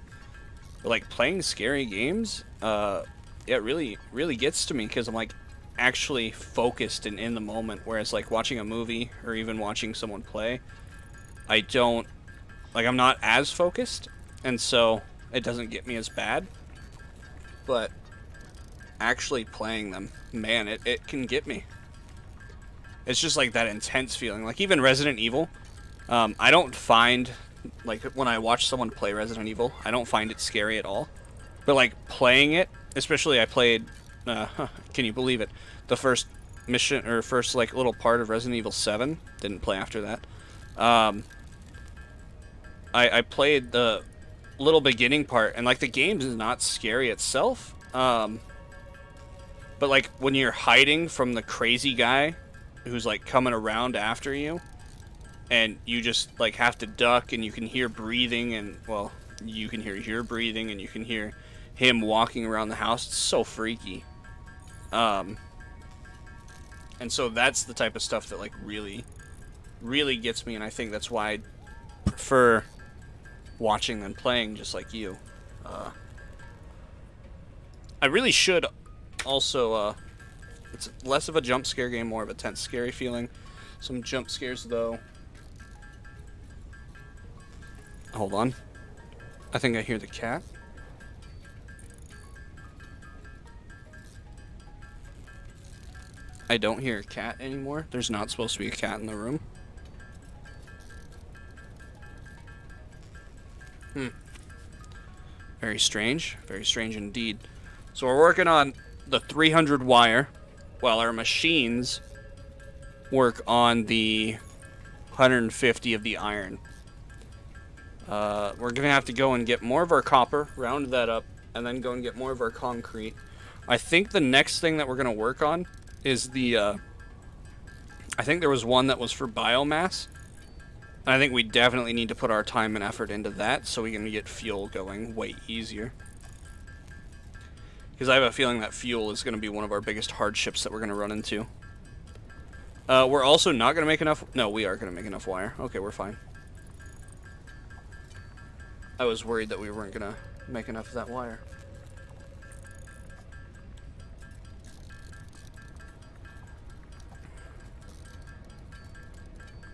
Speaker 1: But like playing scary games, it really gets to me because I'm like actually focused and in the moment. Whereas like watching a movie or even watching someone play, I'm not as focused, and so it doesn't get me as bad. But actually playing them, man, it can get me. It's just like that intense feeling. Like even Resident Evil, I don't find, like when I watch someone play Resident Evil, I don't find it scary at all. But like playing it, especially I played, can you believe it? The first mission, or first like little part of Resident Evil 7, didn't play after that. I played the little beginning part, and like the game is not scary itself. But like when you're hiding from the crazy guy who's like coming around after you, and you just like have to duck, and you can hear breathing, and well, you can hear your breathing, and you can hear him walking around the house. It's so freaky. And so that's the type of stuff that like really gets me, and I think that's why I prefer watching than playing, just like you. I really should also, it's less of a jump scare game, more of a tense, scary feeling. Some jump scares, though. Hold on. I think I hear the cat. I don't hear a cat anymore. There's not supposed to be a cat in the room. Very strange. Very strange indeed. So we're working on the 300 wire, while our machines work on the 150 of the iron. We're going to have to go and get more of our copper, round that up, and then go and get more of our concrete. I think the next thing that we're going to work on is the, I think there was one that was for biomass. I think we definitely need to put our time and effort into that so we can get fuel going way easier. Because I have a feeling that fuel is going to be one of our biggest hardships that we're going to run into. We're also not going to make enough... No, we are going to make enough wire. Okay, we're fine. I was worried that we weren't going to make enough of that wire.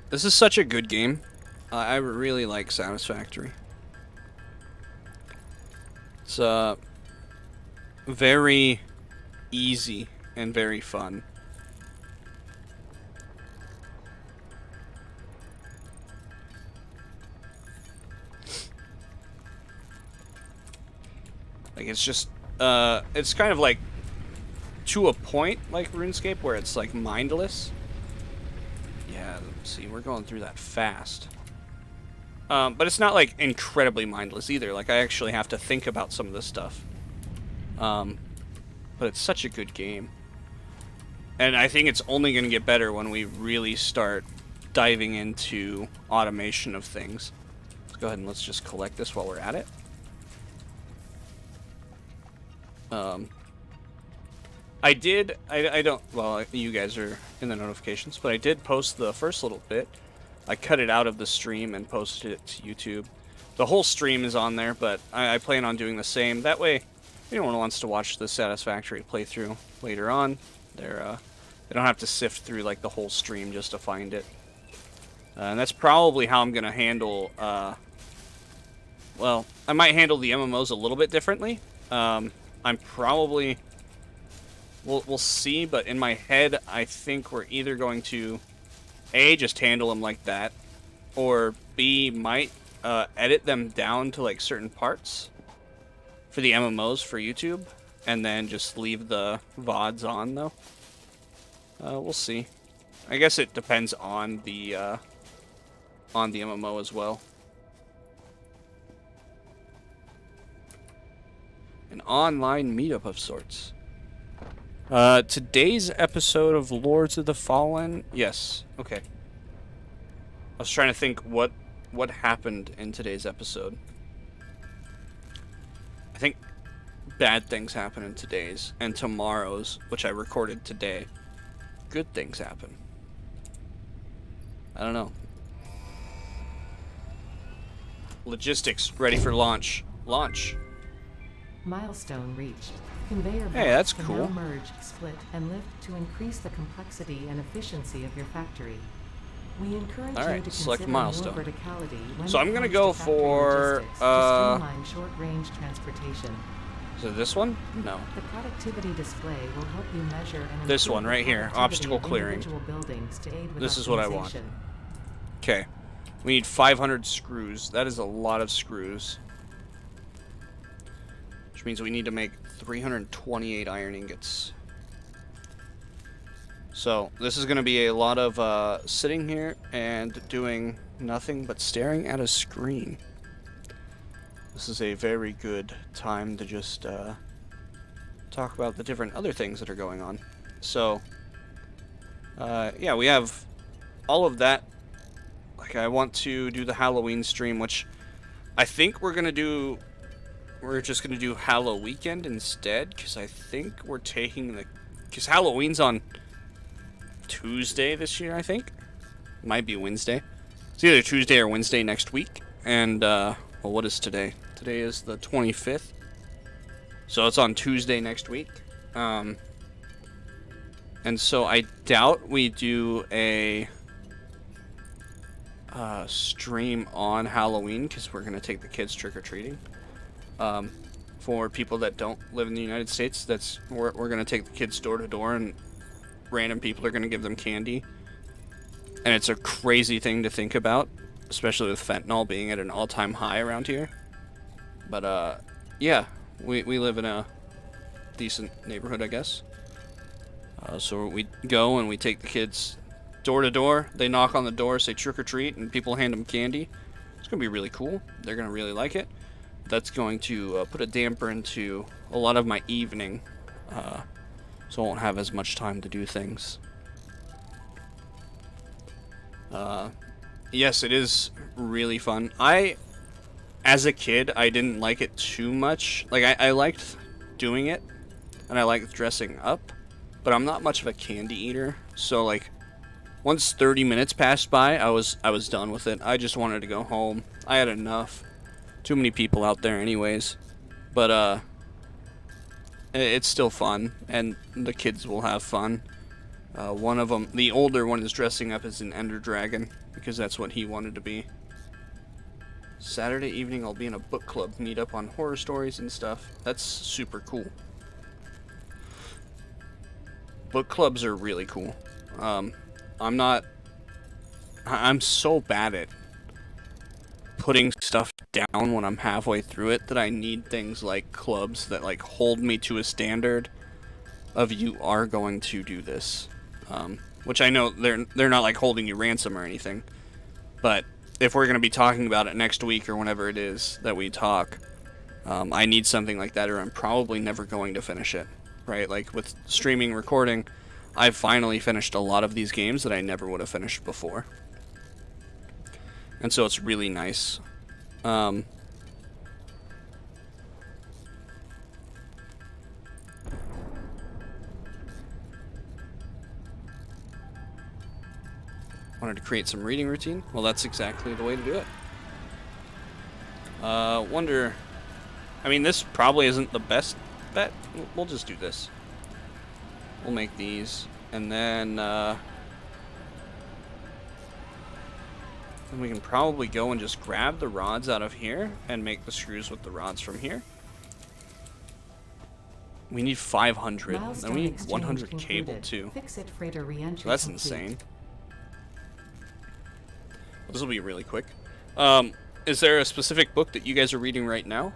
Speaker 1: This is such a good game. I really like Satisfactory. It's very easy and very fun. Like, it's just, it's kind of like, to a point, like RuneScape, where it's like mindless. Yeah, let's see, we're going through that fast. But it's not like incredibly mindless either. Like, I actually have to think about some of this stuff. But it's such a good game. And I think it's only going to get better when we really start diving into automation of things. Let's go ahead and let's just collect this while we're at it. I don't, well, you guys are in the notifications, but I did post the first little bit. I cut it out of the stream and posted it to YouTube. The whole stream is on there, but I plan on doing the same. That way, if anyone wants to watch the Satisfactory playthrough later on, they don't have to sift through like the whole stream just to find it. And that's probably how I'm going to handle, well, I might handle the MMOs a little bit differently. I'm probably... We'll see, but in my head, I think we're either going to, A, just handle them like that, or B, might edit them down to, like, certain parts for the MMOs for YouTube, and then just leave the VODs on, though. We'll see. I guess it depends on the MMO as well. An online meetup of sorts. Today's episode of Lords of the Fallen... Yes, okay. I was trying to think what happened in today's episode. I think bad things happen in today's, and tomorrow's, which I recorded today. Good things happen. I don't know. Logistics, ready for launch. Launch.
Speaker 2: Milestone reached. Conveyor
Speaker 1: hey, that's
Speaker 2: can
Speaker 1: cool.
Speaker 2: Now merge, split, and lift to increase the complexity and efficiency of your factory. We encourage you to
Speaker 1: select
Speaker 2: consider
Speaker 1: milestone.
Speaker 2: more verticality when
Speaker 1: So I'm gonna go for
Speaker 2: streamline short-range transportation.
Speaker 1: Is it this one? No.
Speaker 2: The productivity display will help you measure and
Speaker 1: This one
Speaker 2: improve
Speaker 1: right
Speaker 2: the
Speaker 1: here,
Speaker 2: productivity
Speaker 1: obstacle
Speaker 2: of
Speaker 1: clearing.
Speaker 2: individual buildings to aid with
Speaker 1: This is what I want.
Speaker 2: optimization.
Speaker 1: Okay. We need 500 screws. That is a lot of screws. Which means we need to make 328 iron ingots. So, this is going to be a lot of sitting here and doing nothing but staring at a screen. This is a very good time to just talk about the different other things that are going on. So, yeah, we have all of that. Like, I want to do the Halloween stream, which I think we're just gonna do Halloween weekend instead, because I think we're taking because Halloween's on Tuesday this year, I think. Might be Wednesday. It's either Tuesday or Wednesday next week. And, well, what is today? Today is the 25th. So it's on Tuesday next week. And so I doubt we do a stream on Halloween, because we're going to take the kids trick-or-treating. For people that don't live in the United States, we're going to take the kids door to door, and random people are going to give them candy. And it's a crazy thing to think about, especially with fentanyl being at an all-time high around here. But, yeah, we live in a decent neighborhood, I guess. So we go and we take the kids door to door. They knock on the door, say trick or treat, and people hand them candy. It's going to be really cool. They're going to really like it. That's going to put a damper into a lot of my evening, so I won't have as much time to do things. Yes, it is really fun. As a kid, I didn't like it too much. Like, I liked doing it, and I liked dressing up, but I'm not much of a candy eater. So, like, once 30 minutes passed by, I was done with it. I just wanted to go home. I had enough. Too many people out there anyways. But, it's still fun, and the kids will have fun. One of them, the older one, is dressing up as an Ender Dragon, because that's what he wanted to be. Saturday evening, I'll be in a book club, meet up on horror stories and stuff. That's super cool. Book clubs are really cool. I'm so bad at putting stuff down when I'm halfway through it that I need things like clubs that, like, hold me to a standard of you are going to do this. Which I know they're not like holding you ransom or anything, but if we're going to be talking about it next week or whenever it is that we talk, I need something like that, or I'm probably never going to finish it, right? Like with streaming, recording, I've finally finished a lot of these games that I never would have finished before, and so it's really nice. Wanted to create some reading routine. Well, that's exactly the way to do it. Wonder... I mean, this probably isn't the best bet. We'll just do this. We'll make these. And then we can probably go and just grab the rods out of here and make the screws with the rods from here. We need 500. Then we need 100 cable, too.
Speaker 2: Fix-it freighter re-entry
Speaker 1: So that's
Speaker 2: complete.
Speaker 1: insane. This will be really quick. Is there a specific book that you guys are reading right now?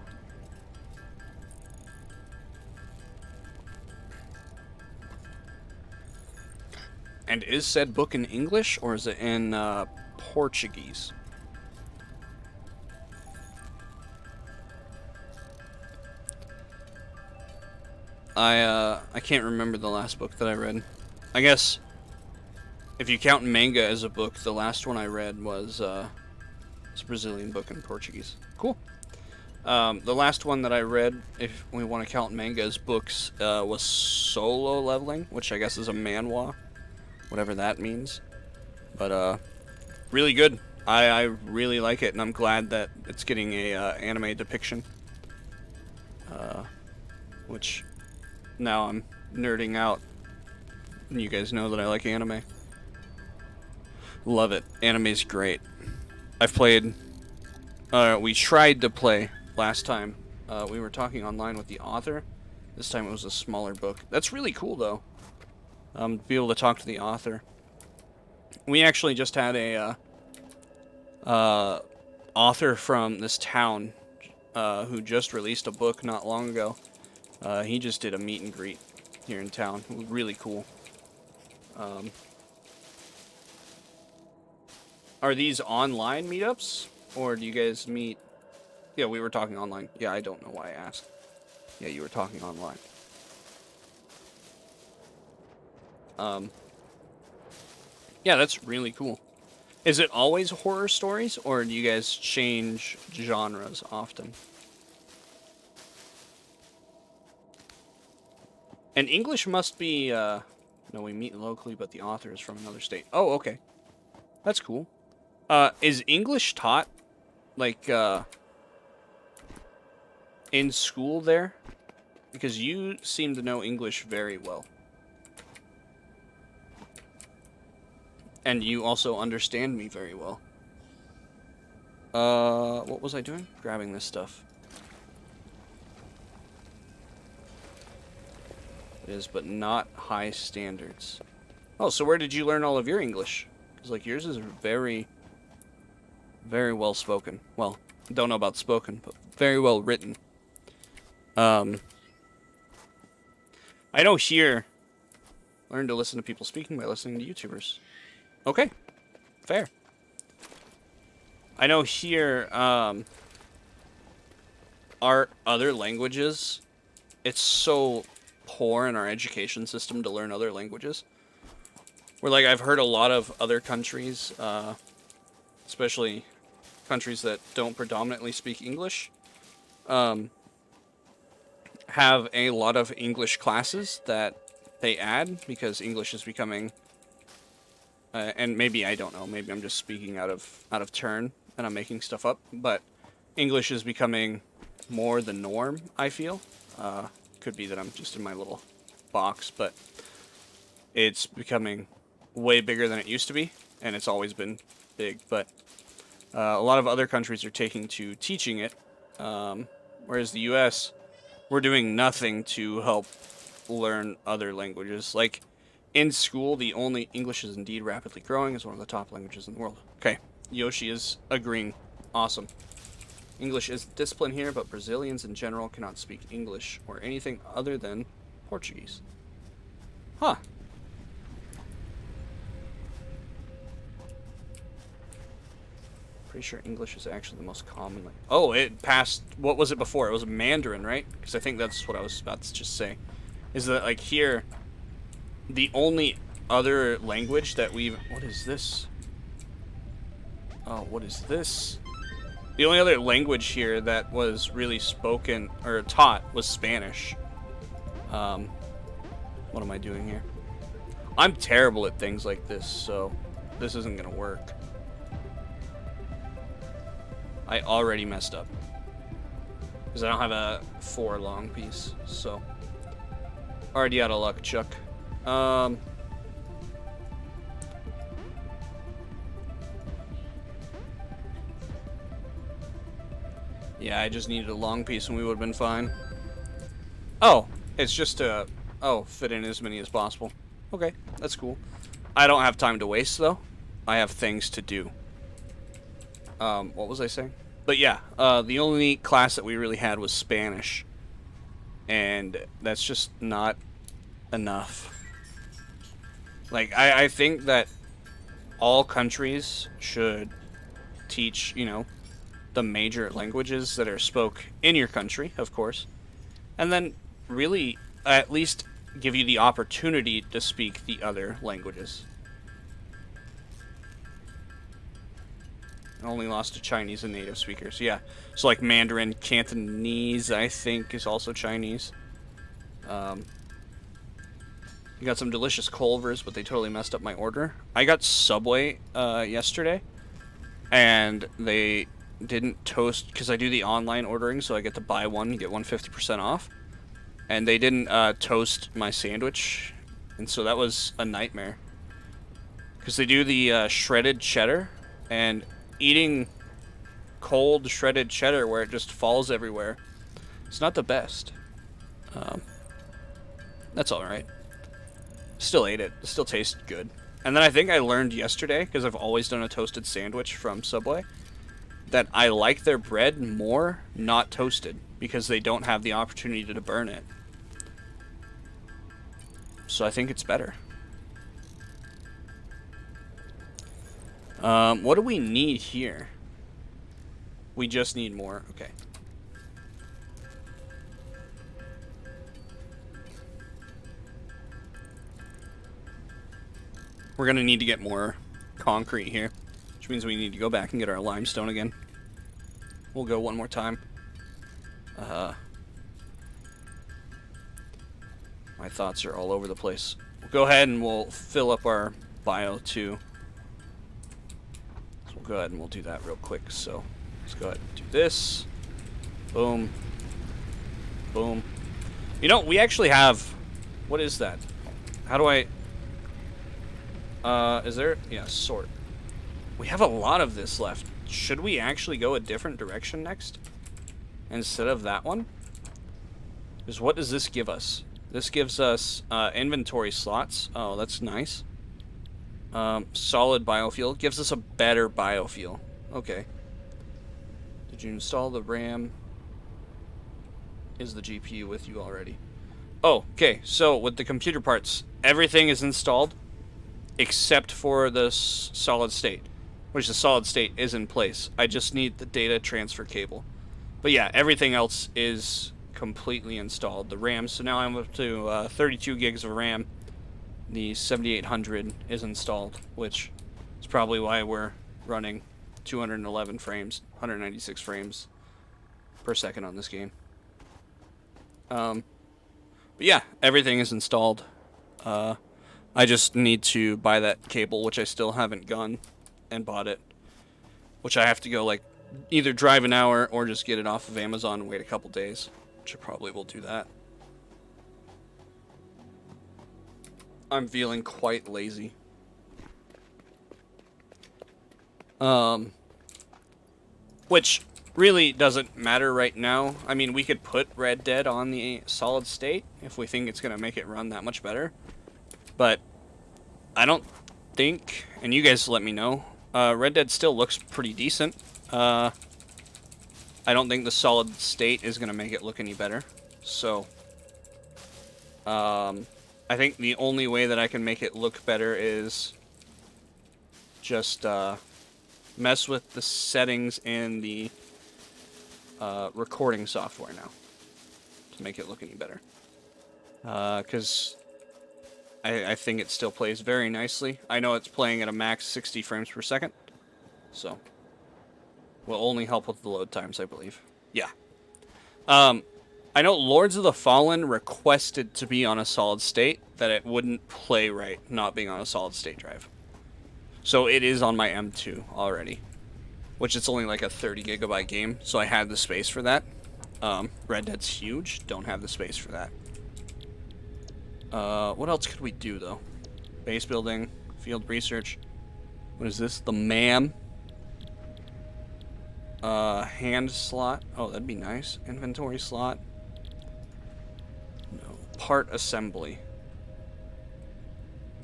Speaker 1: And is said book in English, or is it in Portuguese? I can't remember the last book that I read. I guess if you count manga as a book, the last one I read was it's a Brazilian book in Portuguese. Cool. The last one that I read, if we want to count manga as books, was Solo Leveling, which I guess is a manhwa, whatever that means. But really good. I really like it, and I'm glad that it's getting a anime depiction. Which now I'm nerding out. You guys know that I like anime. Love it. Anime's great. I've played... we tried to play last time. We were talking online with the author. This time it was a smaller book. That's really cool, though. To be able to talk to the author. We actually just had a author from this town who just released a book not long ago. He just did a meet and greet here in town. Really cool. Are these online meetups? Or do you guys meet... Yeah, we were talking online. Yeah, I don't know why I asked. Yeah, you were talking online. Yeah, that's really cool. Is it always horror stories, or do you guys change genres often? And English must be, no, we meet locally, but the author is from another state. Oh, okay. That's cool. Is English taught, like, in school there? Because you seem to know English very well. And you also understand me very well. What was I doing? Grabbing this stuff. It is, but not high standards. Oh, so where did you learn all of your English? Because, like, yours is very, very well spoken. Well, don't know about spoken, but very well written. I know here, learn to listen to people speaking by listening to YouTubers. Okay, fair. I know here, our other languages, it's so poor in our education system to learn other languages. Where, like, I've heard a lot of other countries, especially countries that don't predominantly speak English, have a lot of English classes that they add because English is becoming, and maybe I don't know, maybe I'm just speaking out of turn and I'm making stuff up, but English is becoming more the norm, I feel. Could be that I'm just in my little box, but it's becoming way bigger than it used to be, and it's always been big, but a lot of other countries are taking to teaching it, whereas the US, we're doing nothing to help learn other languages. Like, in school, the only English is indeed rapidly growing as one of the top languages in the world. Okay, Yoshi is agreeing. Awesome. English is discipline here, but Brazilians in general cannot speak English or anything other than Portuguese. Huh. Pretty sure English is actually the most common language. Oh, it passed... What was it before? It was Mandarin, right? Because I think that's what I was about to just say. Is that, like, here, the only other language that we've... What is this? Oh, what is this? The only other language here that was really spoken or taught was Spanish. What am I doing here? I'm terrible at things like this, so this isn't gonna work. I already messed up because I don't have a 4 long piece, so already out of luck, Chuck. Yeah, I just needed a long piece and we would have been fine. Oh, it's just to, fit in as many as possible. Okay, that's cool. I don't have time to waste, though. I have things to do. What was I saying? But yeah, the only class that we really had was Spanish. And that's just not enough. Like, I think that all countries should teach, you know, the major languages that are spoke in your country, of course, and then really at least give you the opportunity to speak the other languages. I only lost to Chinese and native speakers, yeah. So like Mandarin, Cantonese, I think, is also Chinese. You got some delicious Culvers, but they totally messed up my order. I got Subway yesterday, and they didn't toast, because I do the online ordering, so I get to buy one, get one 50% off. And they didn't toast my sandwich, and so that was a nightmare. Because they do the shredded cheddar, and eating cold shredded cheddar where it just falls everywhere, it's not the best. That's alright. Still ate it. It still tastes good. And then I think I learned yesterday, because I've always done a toasted sandwich from Subway, that I like their bread more not toasted, because they don't have the opportunity to burn it. So I think it's better. What do we need here? We just need more. Okay. We're gonna need to get more concrete here, which means we need to go back and get our limestone again. We'll go one more time. My thoughts are all over the place. We'll go ahead and we'll fill up our bio too. So we'll go ahead and we'll do that real quick. So let's go ahead and do this. Boom. Boom. You know, we actually have... What is that? How do I... is there... Yeah, sort. We have a lot of this left. Should we actually go a different direction next? Instead of that one? Because what does this give us? This gives us inventory slots. Oh, that's nice. Solid biofuel. Gives us a better biofuel. Okay. Did you install the RAM? Is the GPU with you already? Oh, okay. So with the computer parts, everything is installed except for the solid state, which the solid state is in place. I just need the data transfer cable. But yeah, everything else is completely installed. The RAM, so now I'm up to 32 gigs of RAM. The 7800 is installed, which is probably why we're running 211 frames, 196 frames per second on this game. But yeah, everything is installed. I just need to buy that cable, which I still haven't gone and bought it. Which I have to go, like, either drive an hour or just get it off of Amazon and wait a couple days. Which I probably will do that. I'm feeling quite lazy. Which really doesn't matter right now. I mean, we could put Red Dead on the solid state if we think it's going to make it run that much better. But I don't think, and you guys let me know, Red Dead still looks pretty decent. I don't think the solid state is going to make it look any better. So, I think the only way that I can make it look better is just mess with the settings in the recording software now to make it look any better. Because I think it still plays very nicely. I know it's playing at a max 60 frames per second. So, will only help with the load times, I believe. Yeah. I know Lords of the Fallen requested to be on a solid state, that it wouldn't play right not being on a solid state drive. So it is on my M2 already, which it's only like a 30 gigabyte game, so I had the space for that. Red Dead's huge, don't have the space for that. What else could we do though? Base building, field research. What is this? The MAM. Hand slot. Oh, that'd be nice. Inventory slot. No. Part assembly.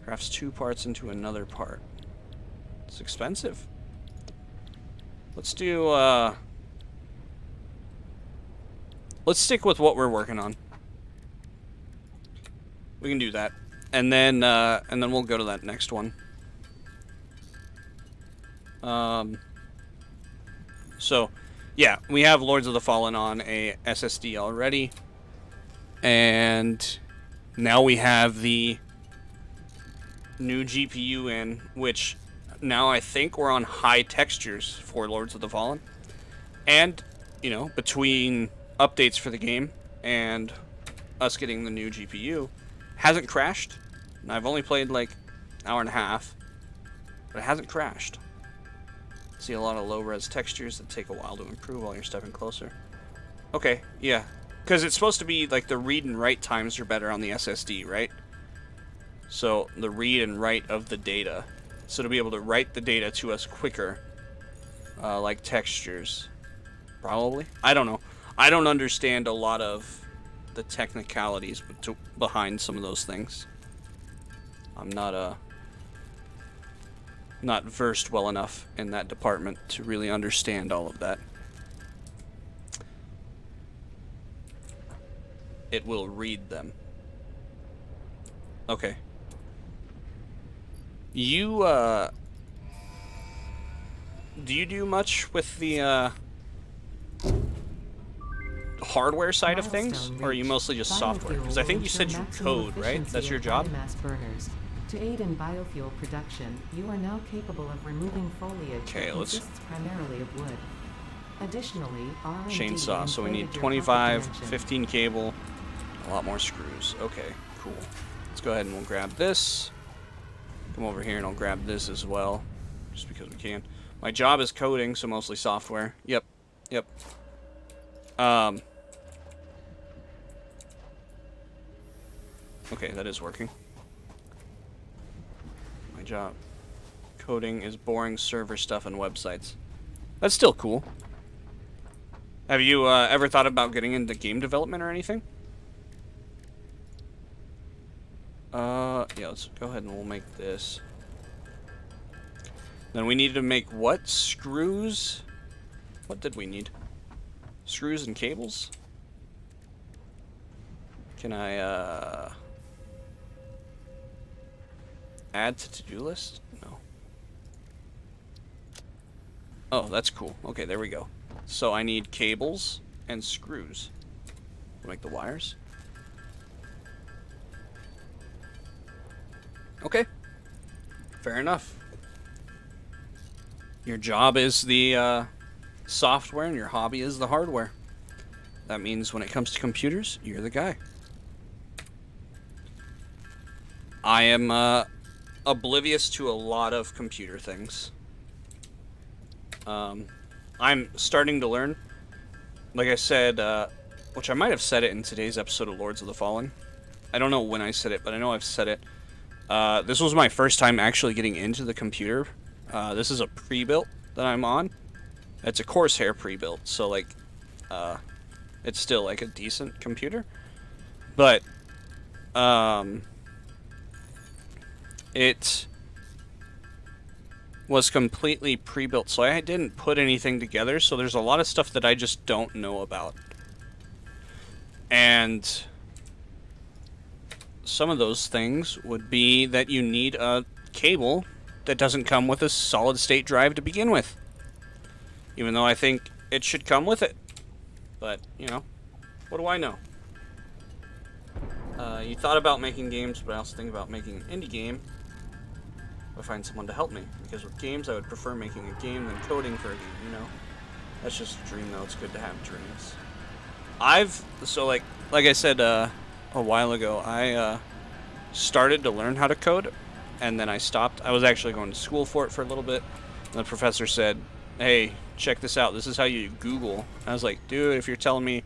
Speaker 1: Crafts 2 parts into another part. It's expensive. Let's do, let's stick with what we're working on. We can do that. And then we'll go to that next one. So, yeah, we have Lords of the Fallen on a SSD already. And now we have the new GPU in, which now I think we're on high textures for Lords of the Fallen. And, you know, between updates for the game and us getting the new GPU, hasn't crashed. And I've only played like an hour and a half, but it hasn't crashed. See a lot of low-res textures that take a while to improve while you're stepping closer. Okay, yeah. Because it's supposed to be like the read and write times are better on the SSD, right? So the read and write of the data. So to be able to write the data to us quicker, like textures. Probably. I don't know. I don't understand a lot of the technicalities behind some of those things. I'm not versed well enough in that department to really understand all of that. It will read them. Okay. You, do you do much with the hardware side of things, or are you mostly just software? Because I think you said you code, right? That's your job?
Speaker 2: Biomass burners. To aid in biofuel production, you are now capable of removing foliage
Speaker 1: Okay,
Speaker 2: that
Speaker 1: let's
Speaker 2: consists primarily of wood. Additionally, R&D
Speaker 1: chainsaw. So we need
Speaker 2: inflated your
Speaker 1: 25,
Speaker 2: profit dimension.
Speaker 1: 15 cable, a lot more screws. Okay, cool. Let's go ahead and we'll grab this. Come over here and I'll grab this as well, just because we can. My job is coding, so mostly software. Yep, yep. Okay, that is working. My job. Coding is boring server stuff and websites. That's still cool. Have you ever thought about getting into game development or anything? Yeah, let's go ahead and we'll make this. Then we need to make what? Screws? What did we need? Screws and cables? Can I, add to to-do list? No. Oh, that's cool. Okay, there we go. So I need cables and screws to make the wires. Okay. Fair enough. Your job is the software and your hobby is the hardware. That means when it comes to computers, you're the guy. I am oblivious to a lot of computer things. I'm starting to learn. Like I said, which I might have said it in today's episode of Lords of the Fallen. I don't know when I said it, but I know I've said it. This was my first time actually getting into the computer. This is a pre-built that I'm on. It's a Corsair pre-built, so like, it's still like a decent computer. But, it was completely pre-built, so I didn't put anything together, so there's a lot of stuff that I just don't know about. And some of those things would be that you need a cable that doesn't come with a solid-state drive to begin with. Even though I think it should come with it. But, you know, what do I know? You thought about making games, but I also think about making an indie game. I find someone to help me, because with games I would prefer making a game than coding for a game, you know? That's just a dream, though. It's good to have dreams. Like I said a while ago, I started to learn how to code, and then I stopped. I was actually going to school for it for a little bit, and the professor said, hey, check this out, this is how you Google. And I was like, dude, if you're telling me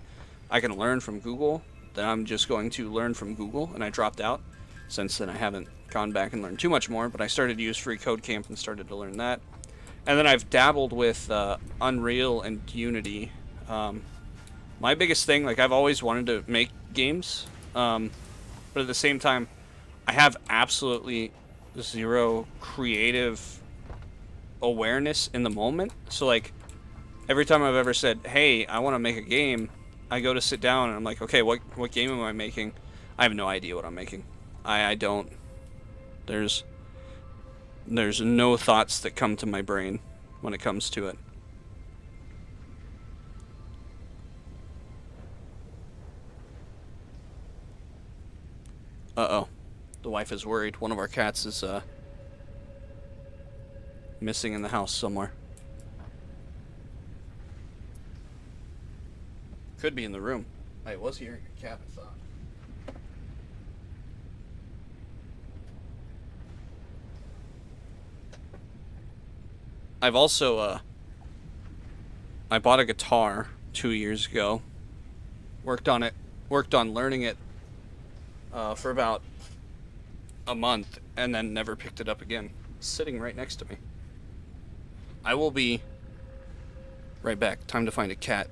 Speaker 1: I can learn from Google, then I'm just going to learn from Google, and I dropped out. Since then I haven't gone back and learned too much more, but I started to use Free Code Camp and started to learn that. And then I've dabbled with Unreal and Unity. My biggest thing, like, I've always wanted to make games, but at the same time, I have absolutely zero creative awareness in the moment. So, like, every time I've ever said, hey, I want to make a game, I go to sit down and I'm like, okay, what game am I making? I have no idea what I'm making. I don't. There's no thoughts that come to my brain when it comes to it. Uh-oh. The wife is worried. One of our cats is, missing in the house somewhere. Could be in the room. I was hearing a cat, I thought. I've also, I bought a guitar 2 years ago. Worked on learning it, for about a month, and then never picked it up again. It's sitting right next to me. I will be right back. Time to find a cat.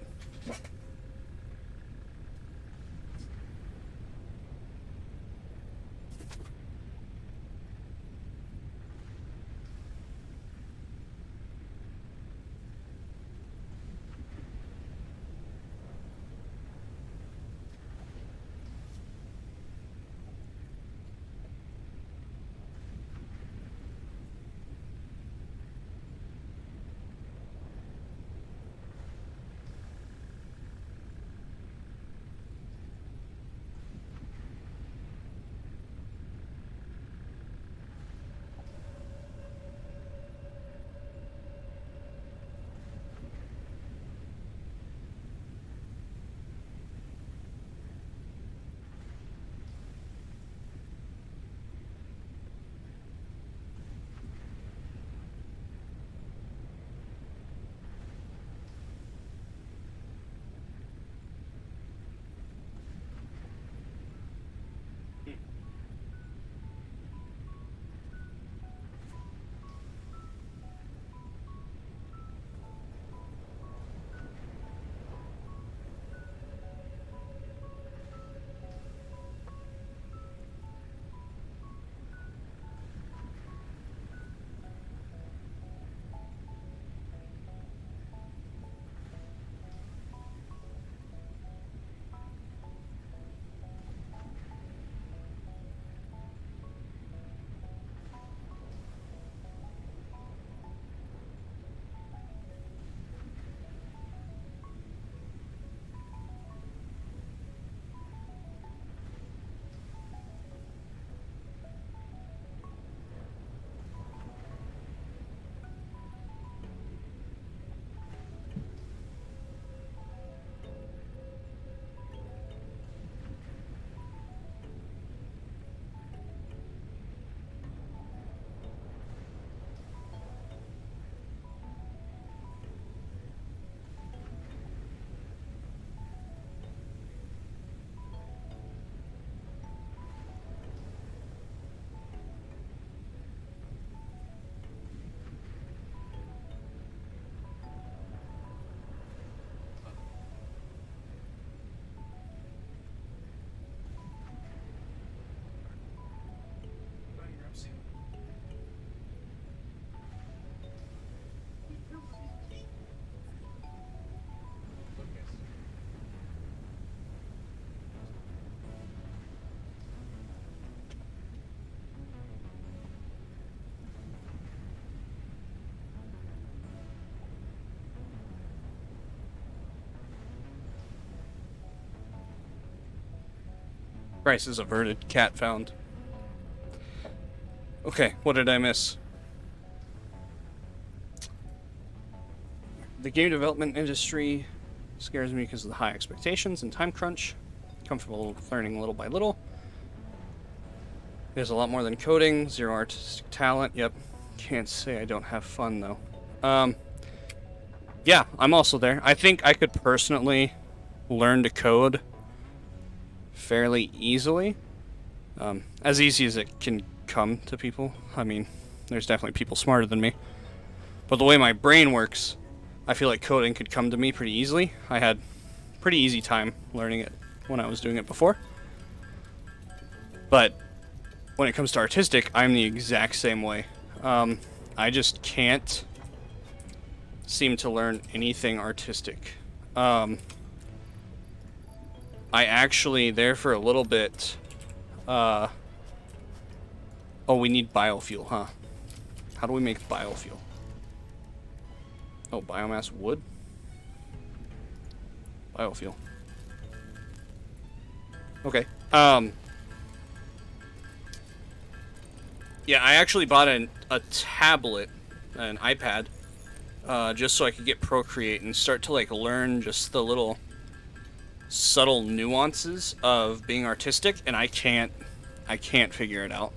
Speaker 1: Crisis averted. Cat found. Okay, what did I miss? The game development industry scares me because of the high expectations and time crunch. Comfortable learning little by little. There's a lot more than coding. Zero artistic talent. Yep. Can't say I don't have fun, though. Yeah, I'm also there. I think I could personally learn to code fairly easily. As easy as it can come to people. I mean, there's definitely people smarter than me. But the way my brain works, I feel like coding could come to me pretty easily. I had pretty easy time learning it when I was doing it before. But when it comes to artistic, I'm the exact same way. I just can't seem to learn anything artistic. I actually, there for a little bit, oh, we need biofuel, huh? How do we make biofuel? Oh, biomass wood? Biofuel. Okay. Yeah, I actually bought a tablet, an iPad, just so I could get Procreate and start to, like, learn just the little subtle nuances of being artistic, and I can't figure it out.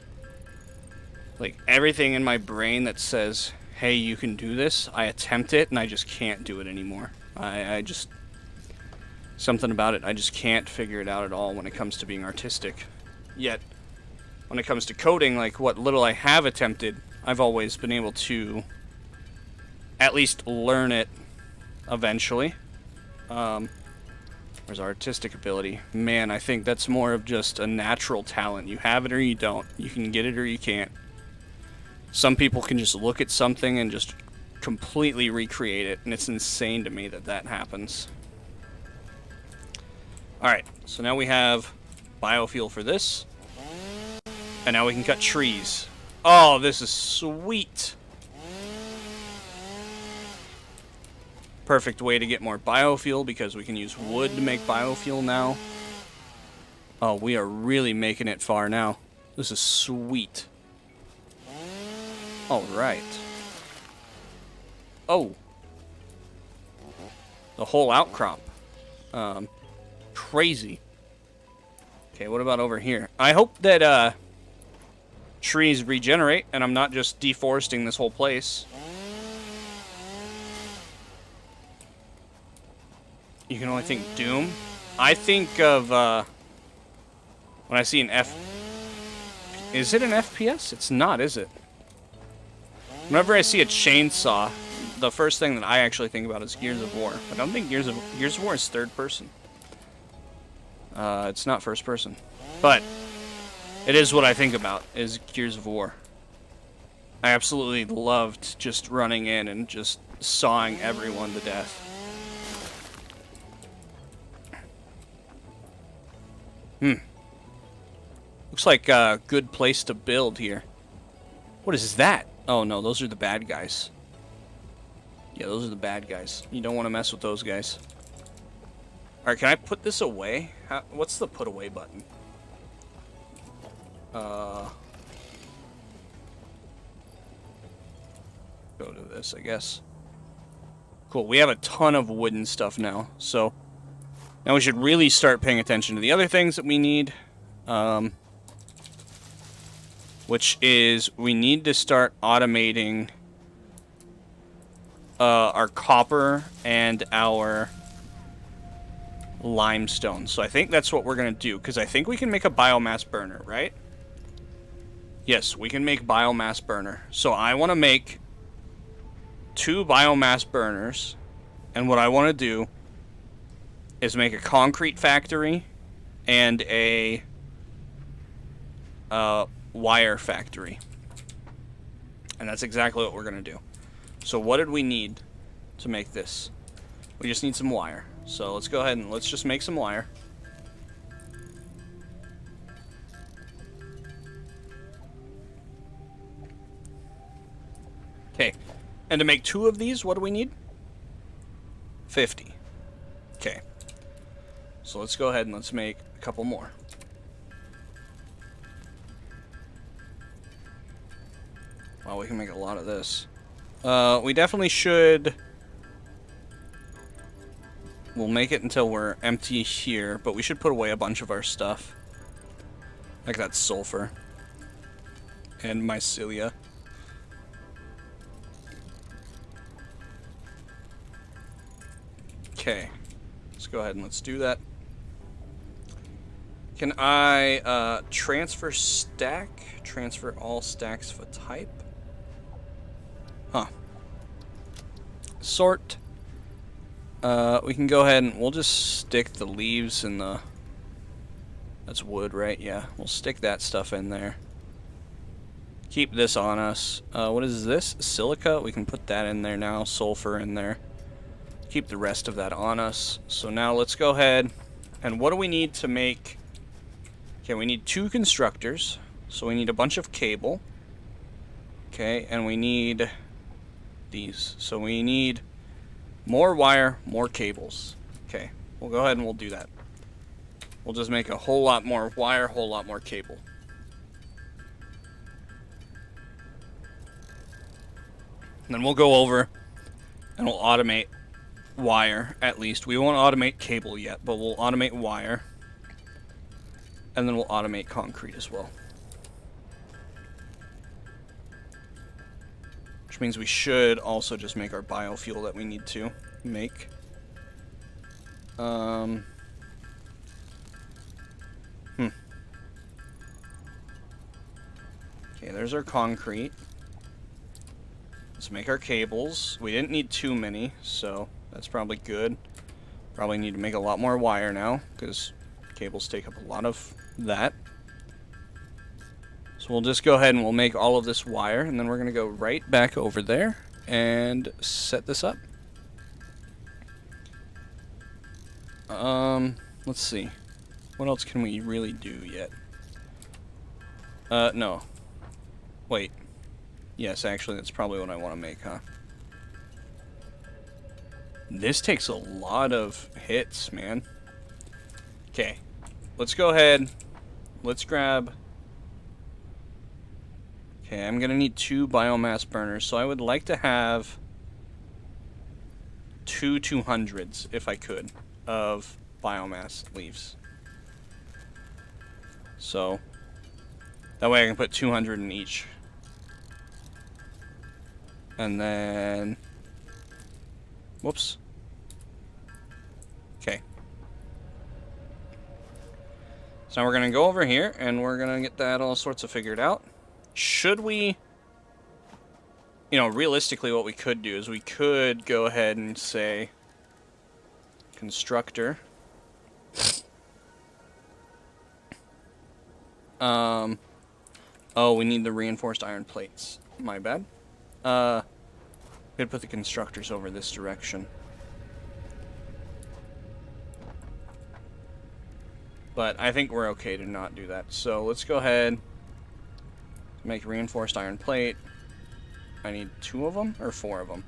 Speaker 1: Like, everything in my brain that says, hey, you can do this, I attempt it, and I just can't do it anymore. I just... Something about it, I just can't figure it out at all when it comes to being artistic. Yet, when it comes to coding, like, what little I have attempted, I've always been able to at least learn it eventually. Whereas artistic ability, man, I think that's more of just a natural talent. You have it or you don't. You can get it or you can't. Some people can just look at something and just completely recreate it, and it's insane to me that that happens. Alright, so now we have biofuel for this. And now we can cut trees. Oh, this is sweet. Perfect way to get more biofuel because we can use wood to make biofuel now. Oh, we are really making it far now. This is sweet. Alright. Oh. The whole outcrop. Crazy. Okay, what about over here? I hope that, trees regenerate, and I'm not just deforesting this whole place. You can only think Doom. I think of, when I see an F... Is it an FPS? It's not, is it? Whenever I see a chainsaw, the first thing that I actually think about is Gears of War. I don't think Gears of War is third person. It's not first person. But it is what I think about, is Gears of War. I absolutely loved just running in and just sawing everyone to death. Looks like a good place to build here. What is that? Oh no, those are the bad guys. Yeah, those are the bad guys. You don't want to mess with those guys. Alright, can I put this away? What's the put away button? Go to this, I guess. Cool, we have a ton of wooden stuff now, so now we should really start paying attention to the other things that we need. Which is, we need to start automating our copper and our limestone. So I think that's what we're going to do, because I think we can make a biomass burner, right? Yes, we can make biomass burner. So I want to make 2 biomass burners, and what I want to do is make a concrete factory and a wire factory. And that's exactly what we're going to do. So what did we need to make this? We just need some wire. So let's go ahead and let's just make some wire. Okay. And to make 2 of these, what do we need? 50. Okay. So let's go ahead and let's make a couple more. Wow, we can make a lot of this. We definitely should... We'll make it until we're empty here, but we should put away a bunch of our stuff. Like that sulfur. And mycelia. Okay. Let's go ahead and let's do that. Can I transfer stack? Transfer all stacks for type? Huh. Sort. We can go ahead and we'll just stick the leaves in the... That's wood, right? Yeah. We'll stick that stuff in there. Keep this on us. What is this? Silica? We can put that in there now. Sulfur in there. Keep the rest of that on us. So now let's go ahead. And what do we need to make... Okay, we need 2 constructors. So we need a bunch of cable. Okay, and we need these. So we need more wire, more cables. Okay, we'll go ahead and we'll do that. We'll just make a whole lot more wire, whole lot more cable. And then we'll go over and we'll automate wire, at least. We won't automate cable yet, but we'll automate wire. And then we'll automate concrete as well. Which means we should also just make our biofuel that we need to make. Okay, there's our concrete. Let's make our cables. We didn't need too many, so that's probably good. Probably need to make a lot more wire now, because cables take up a lot of that. So we'll just go ahead and we'll make all of this wire, and then we're going to go right back over there and set this up. Let's see. What else can we really do yet? No. Wait. Yes, actually, that's probably what I want to make, huh? This takes a lot of hits, man. Okay. Let's go ahead. Let's grab... Okay, I'm gonna need 2 biomass burners, so I would like to have 2 200s, if I could, of biomass leaves. So, that way I can put 200 in each. And then... Whoops. Okay. So now we're gonna go over here, and we're gonna get that all sorts of figured out. Should we, you know, realistically what we could do is we could go ahead and say constructor. Oh, we need the reinforced iron plates. My bad. We could put the constructors over this direction. But I think we're okay to not do that. So let's go ahead. Make reinforced iron plate. I need 2 of them or 4 of them.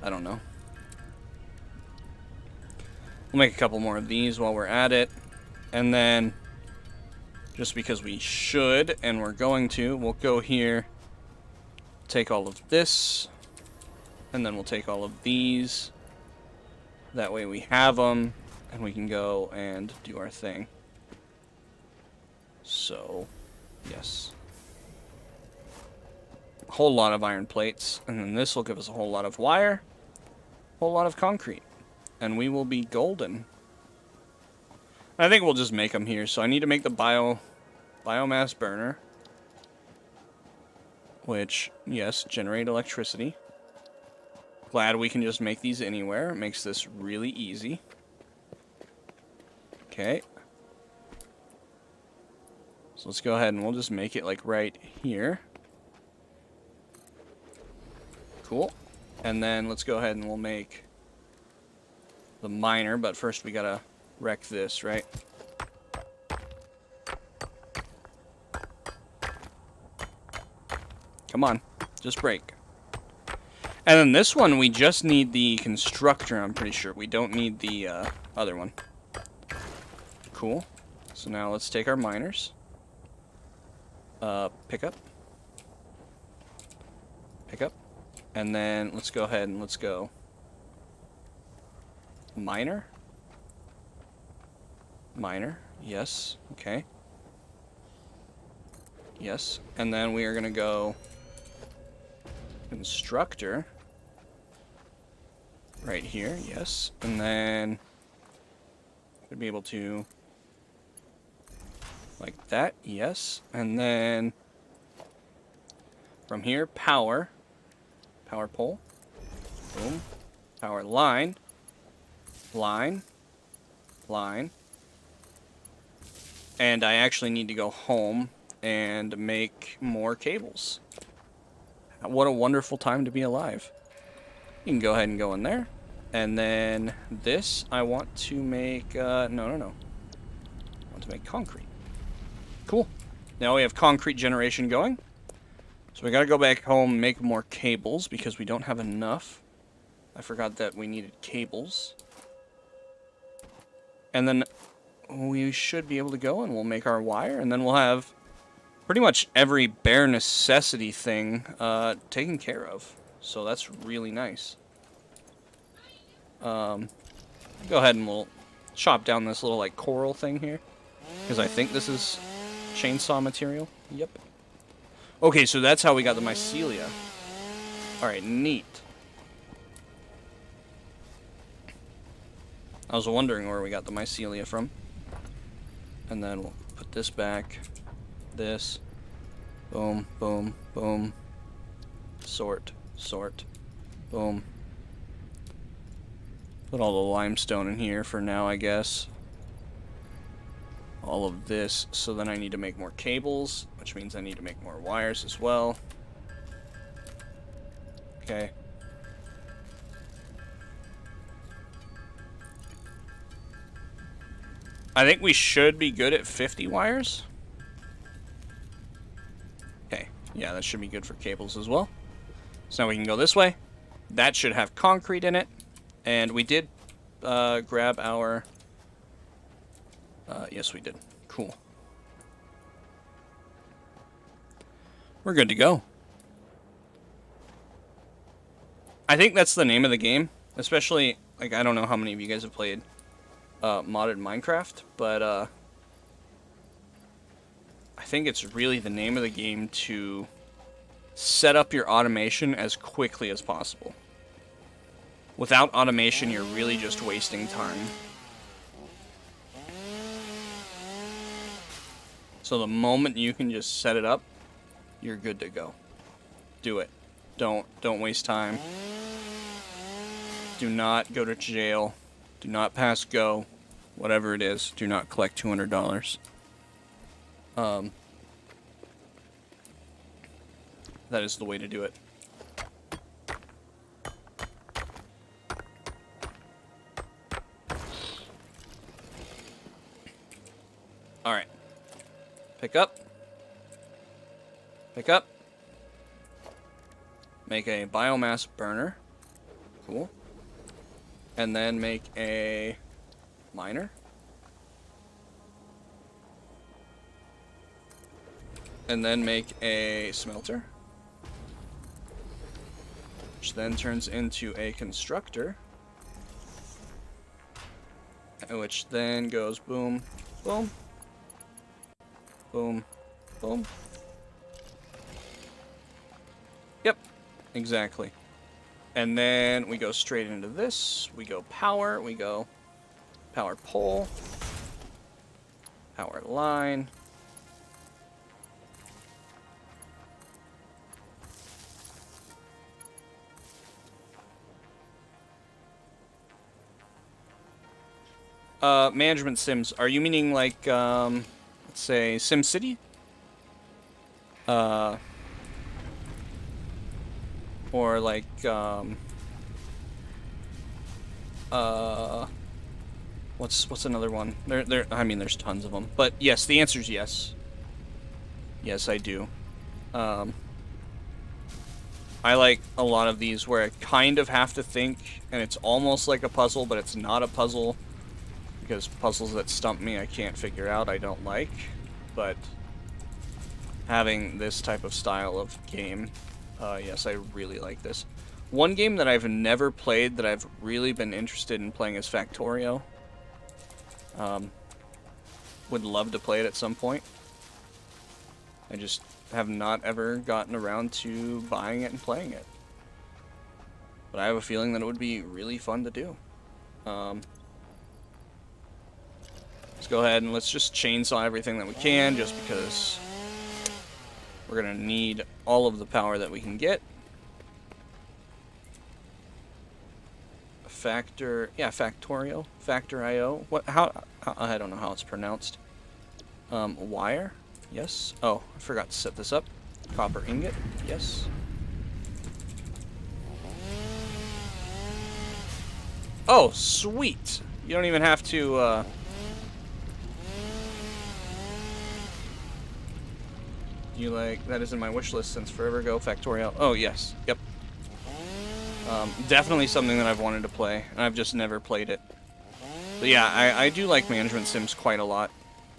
Speaker 1: I don't know. We'll make a couple more of these while we're at it. And then, just because we should and we're going to, we'll go here, take all of this, and then we'll take all of these. That way we have them, and we can go and do our thing. So, yes. Whole lot of iron plates, and then this will give us a whole lot of wire, whole lot of concrete, and we will be golden. I think we'll just make them here. So I need to make the biomass burner, which, yes, generate electricity. Glad we can just make these anywhere. It makes this really easy. Okay. So let's go ahead and we'll just make it like right here. Cool. And then let's go ahead and we'll make the miner, but first we gotta wreck this, right? Come on, just break. And then this one, we just need the constructor, I'm pretty sure. We don't need the other one. Cool. So now let's take our miners. Pick up. Pick up. And then let's go ahead and let's go miner. Miner, yes, okay. Yes, and then we are going to go constructor right here, yes. And then we'll be able to like that, yes. And then from here, power pole, boom, power line, line. And I actually need to go home and make more cables. What a wonderful time to be alive. You can go ahead and go in there. And then this, I want to make, no. I want to make concrete. Cool. Now we have concrete generation going. So we gotta go back home and make more cables because we don't have enough. I forgot that we needed cables. And then we should be able to go and we'll make our wire, and then we'll have pretty much every bare necessity thing taken care of. So that's really nice. Go ahead and we'll chop down this little like coral thing here, because I think this is chainsaw material. Yep. Okay, so that's how we got the mycelia. Alright, neat. I was wondering where we got the mycelia from. And then we'll put this back. This. Boom, boom, boom. Sort, boom. Put all the limestone in here for now, I guess. All of this, so then I need to make more cables, which means I need to make more wires as well. Okay. I think we should be good at 50 wires. Okay, yeah, that should be good for cables as well. So now we can go this way. That should have concrete in it. And we did grab our... yes, we did. Cool. We're good to go. I think that's the name of the game. Especially, like, I don't know how many of you guys have played modded Minecraft, but I think it's really the name of the game to set up your automation as quickly as possible. Without automation, you're really just wasting time. So the moment you can just set it up, you're good to go. Do it. Don't waste time. Do not go to jail. Do not pass go. Whatever it is, do not collect $200. That is the way to do it. Alright. Pick up. Pick up. Make a biomass burner. Cool. And then make a miner. And then make a smelter. Which then turns into a constructor. Which then goes boom, boom, boom, boom. Yep, exactly. And then we go straight into this. We go power. We go power pole. Power line. Management sims. Are you meaning like, let's say, SimCity? Or like, what's another one? I mean, there's tons of them. But yes, the answer is yes. Yes, I do. I like a lot of these where I kind of have to think, and it's almost like a puzzle, but it's not a puzzle. Because puzzles that stump me I can't figure out, I don't like. But having this type of style of game Yes, I really like this. One game that I've never played that I've really been interested in playing is Factorio. Would love to play it at some point. I just have not ever gotten around to buying it and playing it. But I have a feeling that it would be really fun to do. Let's go ahead and let's just chainsaw everything that we can, just because we're going to need all of the power that we can get. Factorio, Factor.io. What? How? I don't know how it's pronounced. Wire. Yes. Oh, I forgot to set this up. Copper ingot. Yes. Oh, sweet. You don't even have to. You like that is in my wish list since forever ago. Factorio. Oh yes. Yep. Definitely something that I've wanted to play, and I've just never played it. But yeah, I do like management sims quite a lot.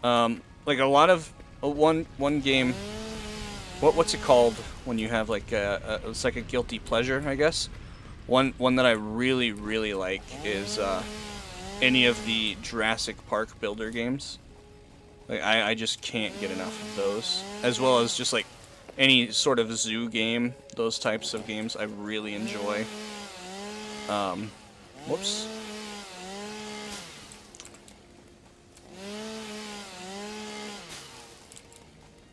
Speaker 1: Like a lot of one game. What's it called when you have like it's like a guilty pleasure, I guess. One that I really like is any of the Jurassic Park builder games. Like I just can't get enough of those, as well as just like any sort of zoo game. Those types of games I really enjoy. Whoops.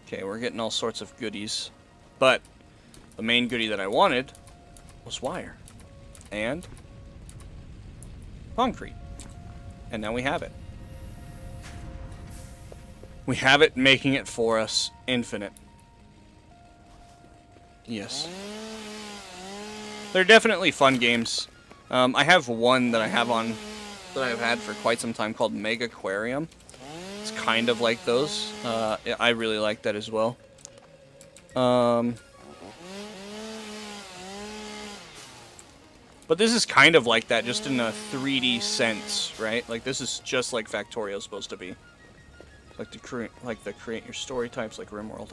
Speaker 1: Okay, we're getting all sorts of goodies, but the main goodie that I wanted was wire and concrete, and now we have it. We have it, making it for us infinite. Yes. They're definitely fun games. I have one that I've had for quite some time called Mega Aquarium. It's kind of like those. I really like that as well. But this is kind of like that, just in a 3D sense, right? Like this is just like Factorio is supposed to be. Like the create your story types, like RimWorld.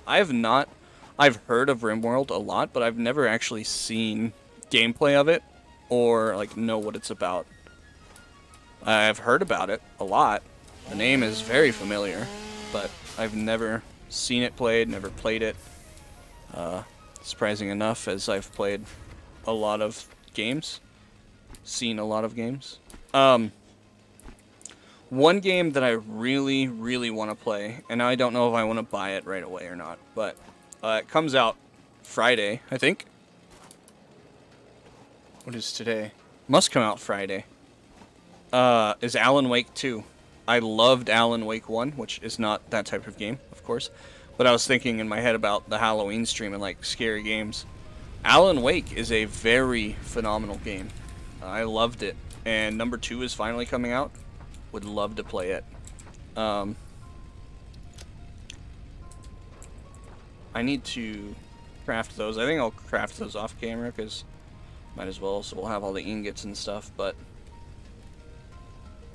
Speaker 1: I've heard of RimWorld a lot, but I've never actually seen gameplay of it or like know what it's about. I've heard about it a lot. The name is very familiar, but I've never seen it played, never played it. Surprising enough, as I've played a lot of games, seen a lot of games. One game that I really want to play, and I don't know if I want to buy it right away or not, but it comes out Friday, I think. What is today? Must come out Friday. Is Alan Wake 2. I loved Alan Wake 1, which is not that type of game, of course. But I was thinking in my head about the Halloween stream and like scary games. Alan Wake is a very phenomenal game. I loved it. And number 2 is finally coming out. Would love to play it. I need to craft those. I think I'll craft those off camera because might as well, so we'll have all the ingots and stuff, but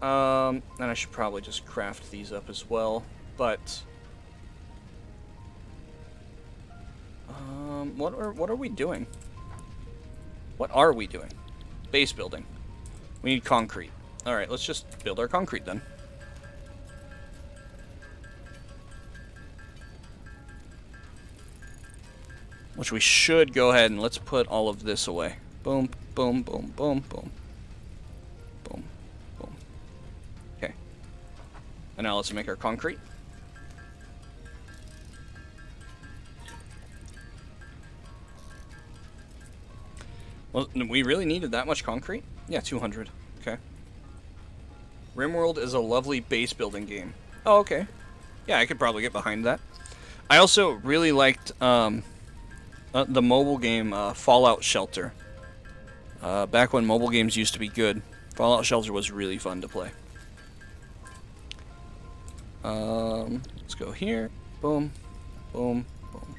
Speaker 1: and I should probably just craft these up as well, but what are we doing? What are we doing? Base building. We need concrete. Alright, let's just build our concrete then. Which we should go ahead and let's put all of this away. Boom, boom, boom, boom, boom. Boom, boom. Okay. And now let's make our concrete. Well, we really needed that much concrete? Yeah, 200. Okay. RimWorld is a lovely base building game. Oh, okay. Yeah, I could probably get behind that. I also really liked the mobile game Fallout Shelter. Back when mobile games used to be good, Fallout Shelter was really fun to play. Let's go here. Boom, boom, boom,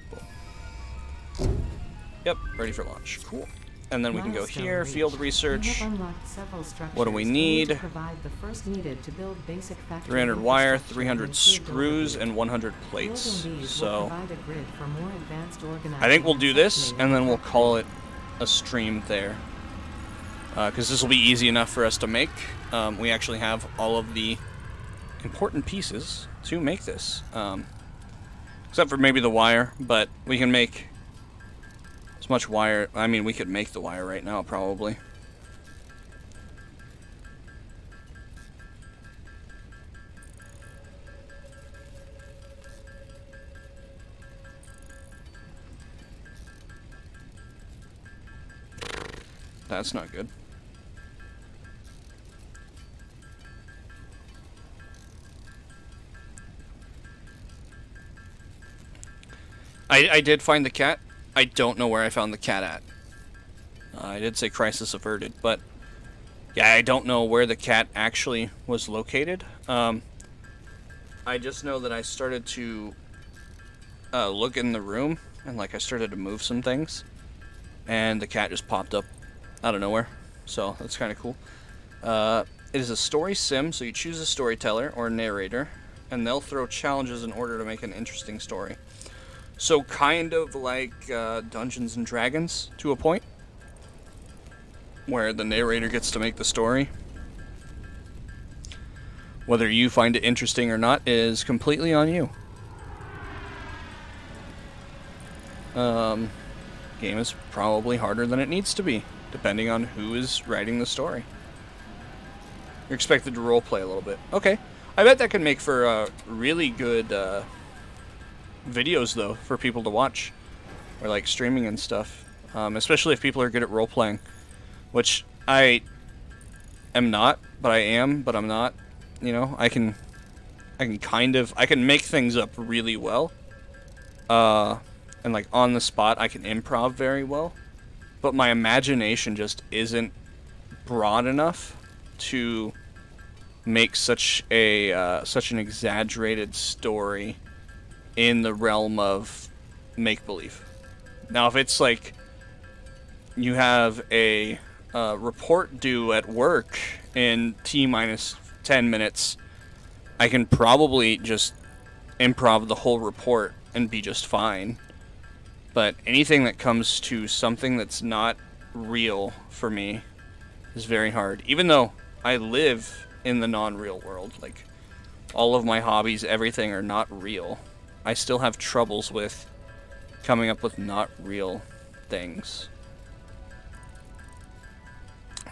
Speaker 1: boom. Yep, ready for launch. Cool. And then we can go
Speaker 2: Milestone
Speaker 1: here,
Speaker 2: reached.
Speaker 1: field
Speaker 2: You
Speaker 1: research.
Speaker 2: have unlocked several structures
Speaker 1: What do we
Speaker 2: only
Speaker 1: need?
Speaker 2: to provide the first needed to build basic factory
Speaker 1: 300 wire,
Speaker 2: infrastructure
Speaker 1: 300
Speaker 2: and improved
Speaker 1: screws,
Speaker 2: overview.
Speaker 1: and 100 plates.
Speaker 2: Building these will
Speaker 1: So
Speaker 2: provide a grid for more advanced organizing
Speaker 1: I think we'll
Speaker 2: and
Speaker 1: do this,
Speaker 2: sectioning
Speaker 1: and
Speaker 2: of
Speaker 1: then
Speaker 2: the
Speaker 1: we'll
Speaker 2: factory.
Speaker 1: call it a stream there. Because this will be easy enough for us to make. We actually have all of the important pieces to make this. Except for maybe the wire, but we can make as much wire. I mean, we could make the wire right now, probably. That's not good. I did find the cat. I don't know where I found the cat at. I did say crisis averted, but yeah, I don't know where the cat actually was located. I just know that I started to look in the room, and like I started to move some things, and the cat just popped up out of nowhere. So that's kind of cool. It is a story sim, so you choose a storyteller or narrator, and they'll throw challenges in order to make an interesting story. So kind of like Dungeons and Dragons to a point, where the narrator gets to make the story. Whether you find it interesting or not is completely on you. Game is probably harder than it needs to be, depending on who is writing the story. You're expected to roleplay a little bit. Okay. I bet that could make for really good videos, though, for people to watch. Or, like, streaming and stuff. Especially if people are good at role-playing. Which I am not, but I am, but I'm not. You know, I can make things up really well. And, like, on the spot, I can improv very well. But my imagination just isn't broad enough to make such an exaggerated story in the realm of make-believe. Now, if it's like you have a report due at work in T-minus 10 minutes, I can probably just improv the whole report and be just fine. But anything that comes to something that's not real for me is very hard. Even though I live in the non-real world, like all of my hobbies, everything are not real, I still have troubles with coming up with not real things.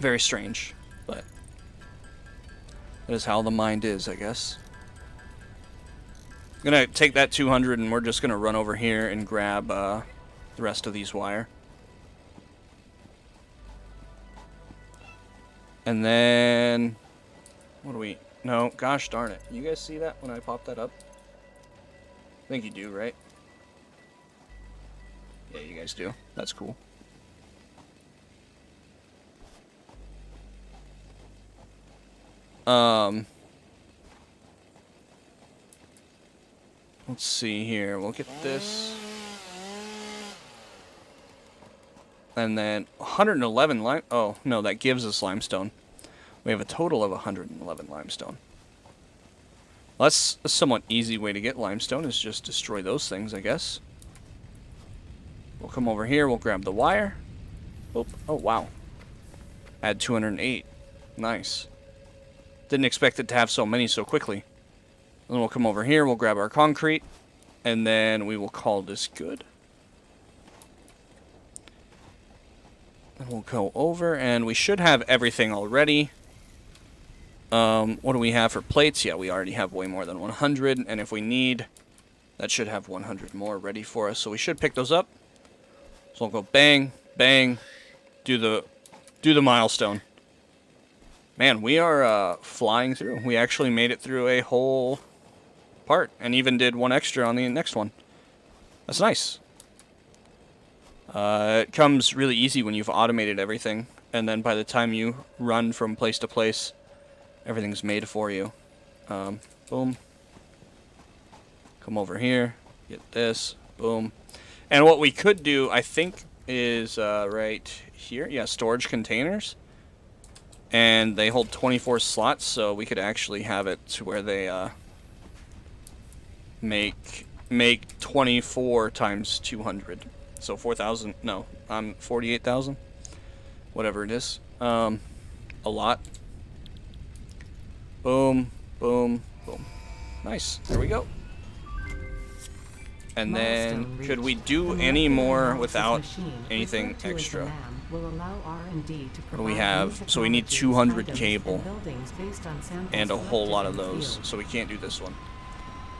Speaker 1: Very strange, but that is how the mind is, I guess. I'm gonna take that 200 and we're just gonna run over here and grab the rest of these wire. And then what do we... No, gosh darn it. You guys see that when I pop that up? I think you do, right? Yeah, you guys do. That's cool. Let's see here. We'll get this. And then 111 lime... Oh, no, that gives us limestone. We have a total of 111 limestone. Well, that's a somewhat easy way to get limestone, is just destroy those things, I guess. We'll come over here, we'll grab the wire. Oop. Oh, wow. Add 208. Nice. Didn't expect it to have so many so quickly. Then we'll come over here, we'll grab our concrete, and then we will call this good. And we'll go over, and we should have everything already. What do we have for plates? Yeah, we already have way more than 100, and if we need, that should have 100 more ready for us. So we should pick those up. So we'll go bang, bang, do the milestone. Man, we are flying through. We actually made it through a whole part, and even did one extra on the next one. That's nice. It comes really easy when you've automated everything, and then by the time you run from place to place, everything's made for you. Boom. Come over here, get this, boom. And what we could do, I think, is right here. Yeah, storage containers. And they hold 24 slots, so we could actually have it to where they make 24 times 200. So 4,000, no, 48,000, whatever it is. A lot. Boom, boom, boom. Nice. There we go. And then, could we do any more without anything extra? What do we have? So we need 200 cable and a whole lot of those. So we can't do this one.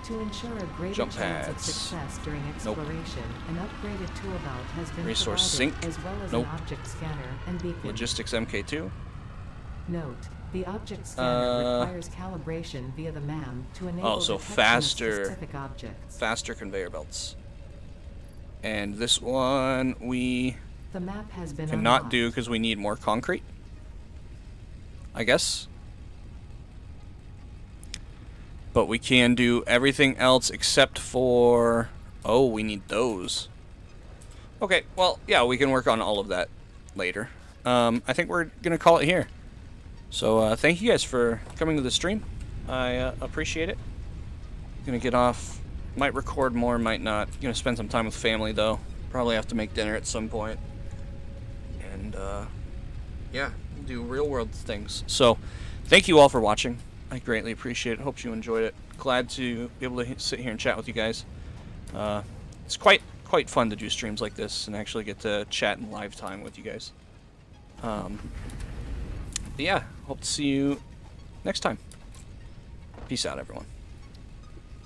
Speaker 2: To ensure a greater
Speaker 1: Jump
Speaker 2: chance of
Speaker 1: pads.
Speaker 2: success during
Speaker 1: Nope.
Speaker 2: exploration, an upgraded tool belt has been
Speaker 1: Resource
Speaker 2: provided,
Speaker 1: sink.
Speaker 2: as well as
Speaker 1: Nope.
Speaker 2: an object scanner and beacon.
Speaker 1: Logistics MK2.
Speaker 2: Note: the object scanner requires calibration via the MAM to enable
Speaker 1: so
Speaker 2: detection
Speaker 1: faster-
Speaker 2: of specific objects.
Speaker 1: Faster conveyor belts. And this one we
Speaker 2: The map has been
Speaker 1: cannot
Speaker 2: unlocked.
Speaker 1: do because we need more concrete, I guess. But we can do everything else except for... Oh, we need those. Okay, well, yeah, we can work on all of that later. I think we're going to call it here. So, thank you guys for coming to the stream. I appreciate it. Gonna get off. Might record more, might not. Gonna spend some time with family, though. Probably have to make dinner at some point. And, yeah, do real-world things. So, thank you all for watching. I greatly appreciate it. Hope you enjoyed it. Glad to be able to sit here and chat with you guys. It's quite fun to do streams like this and actually get to chat in live time with you guys. But yeah, hope to see you next time. Peace out, everyone.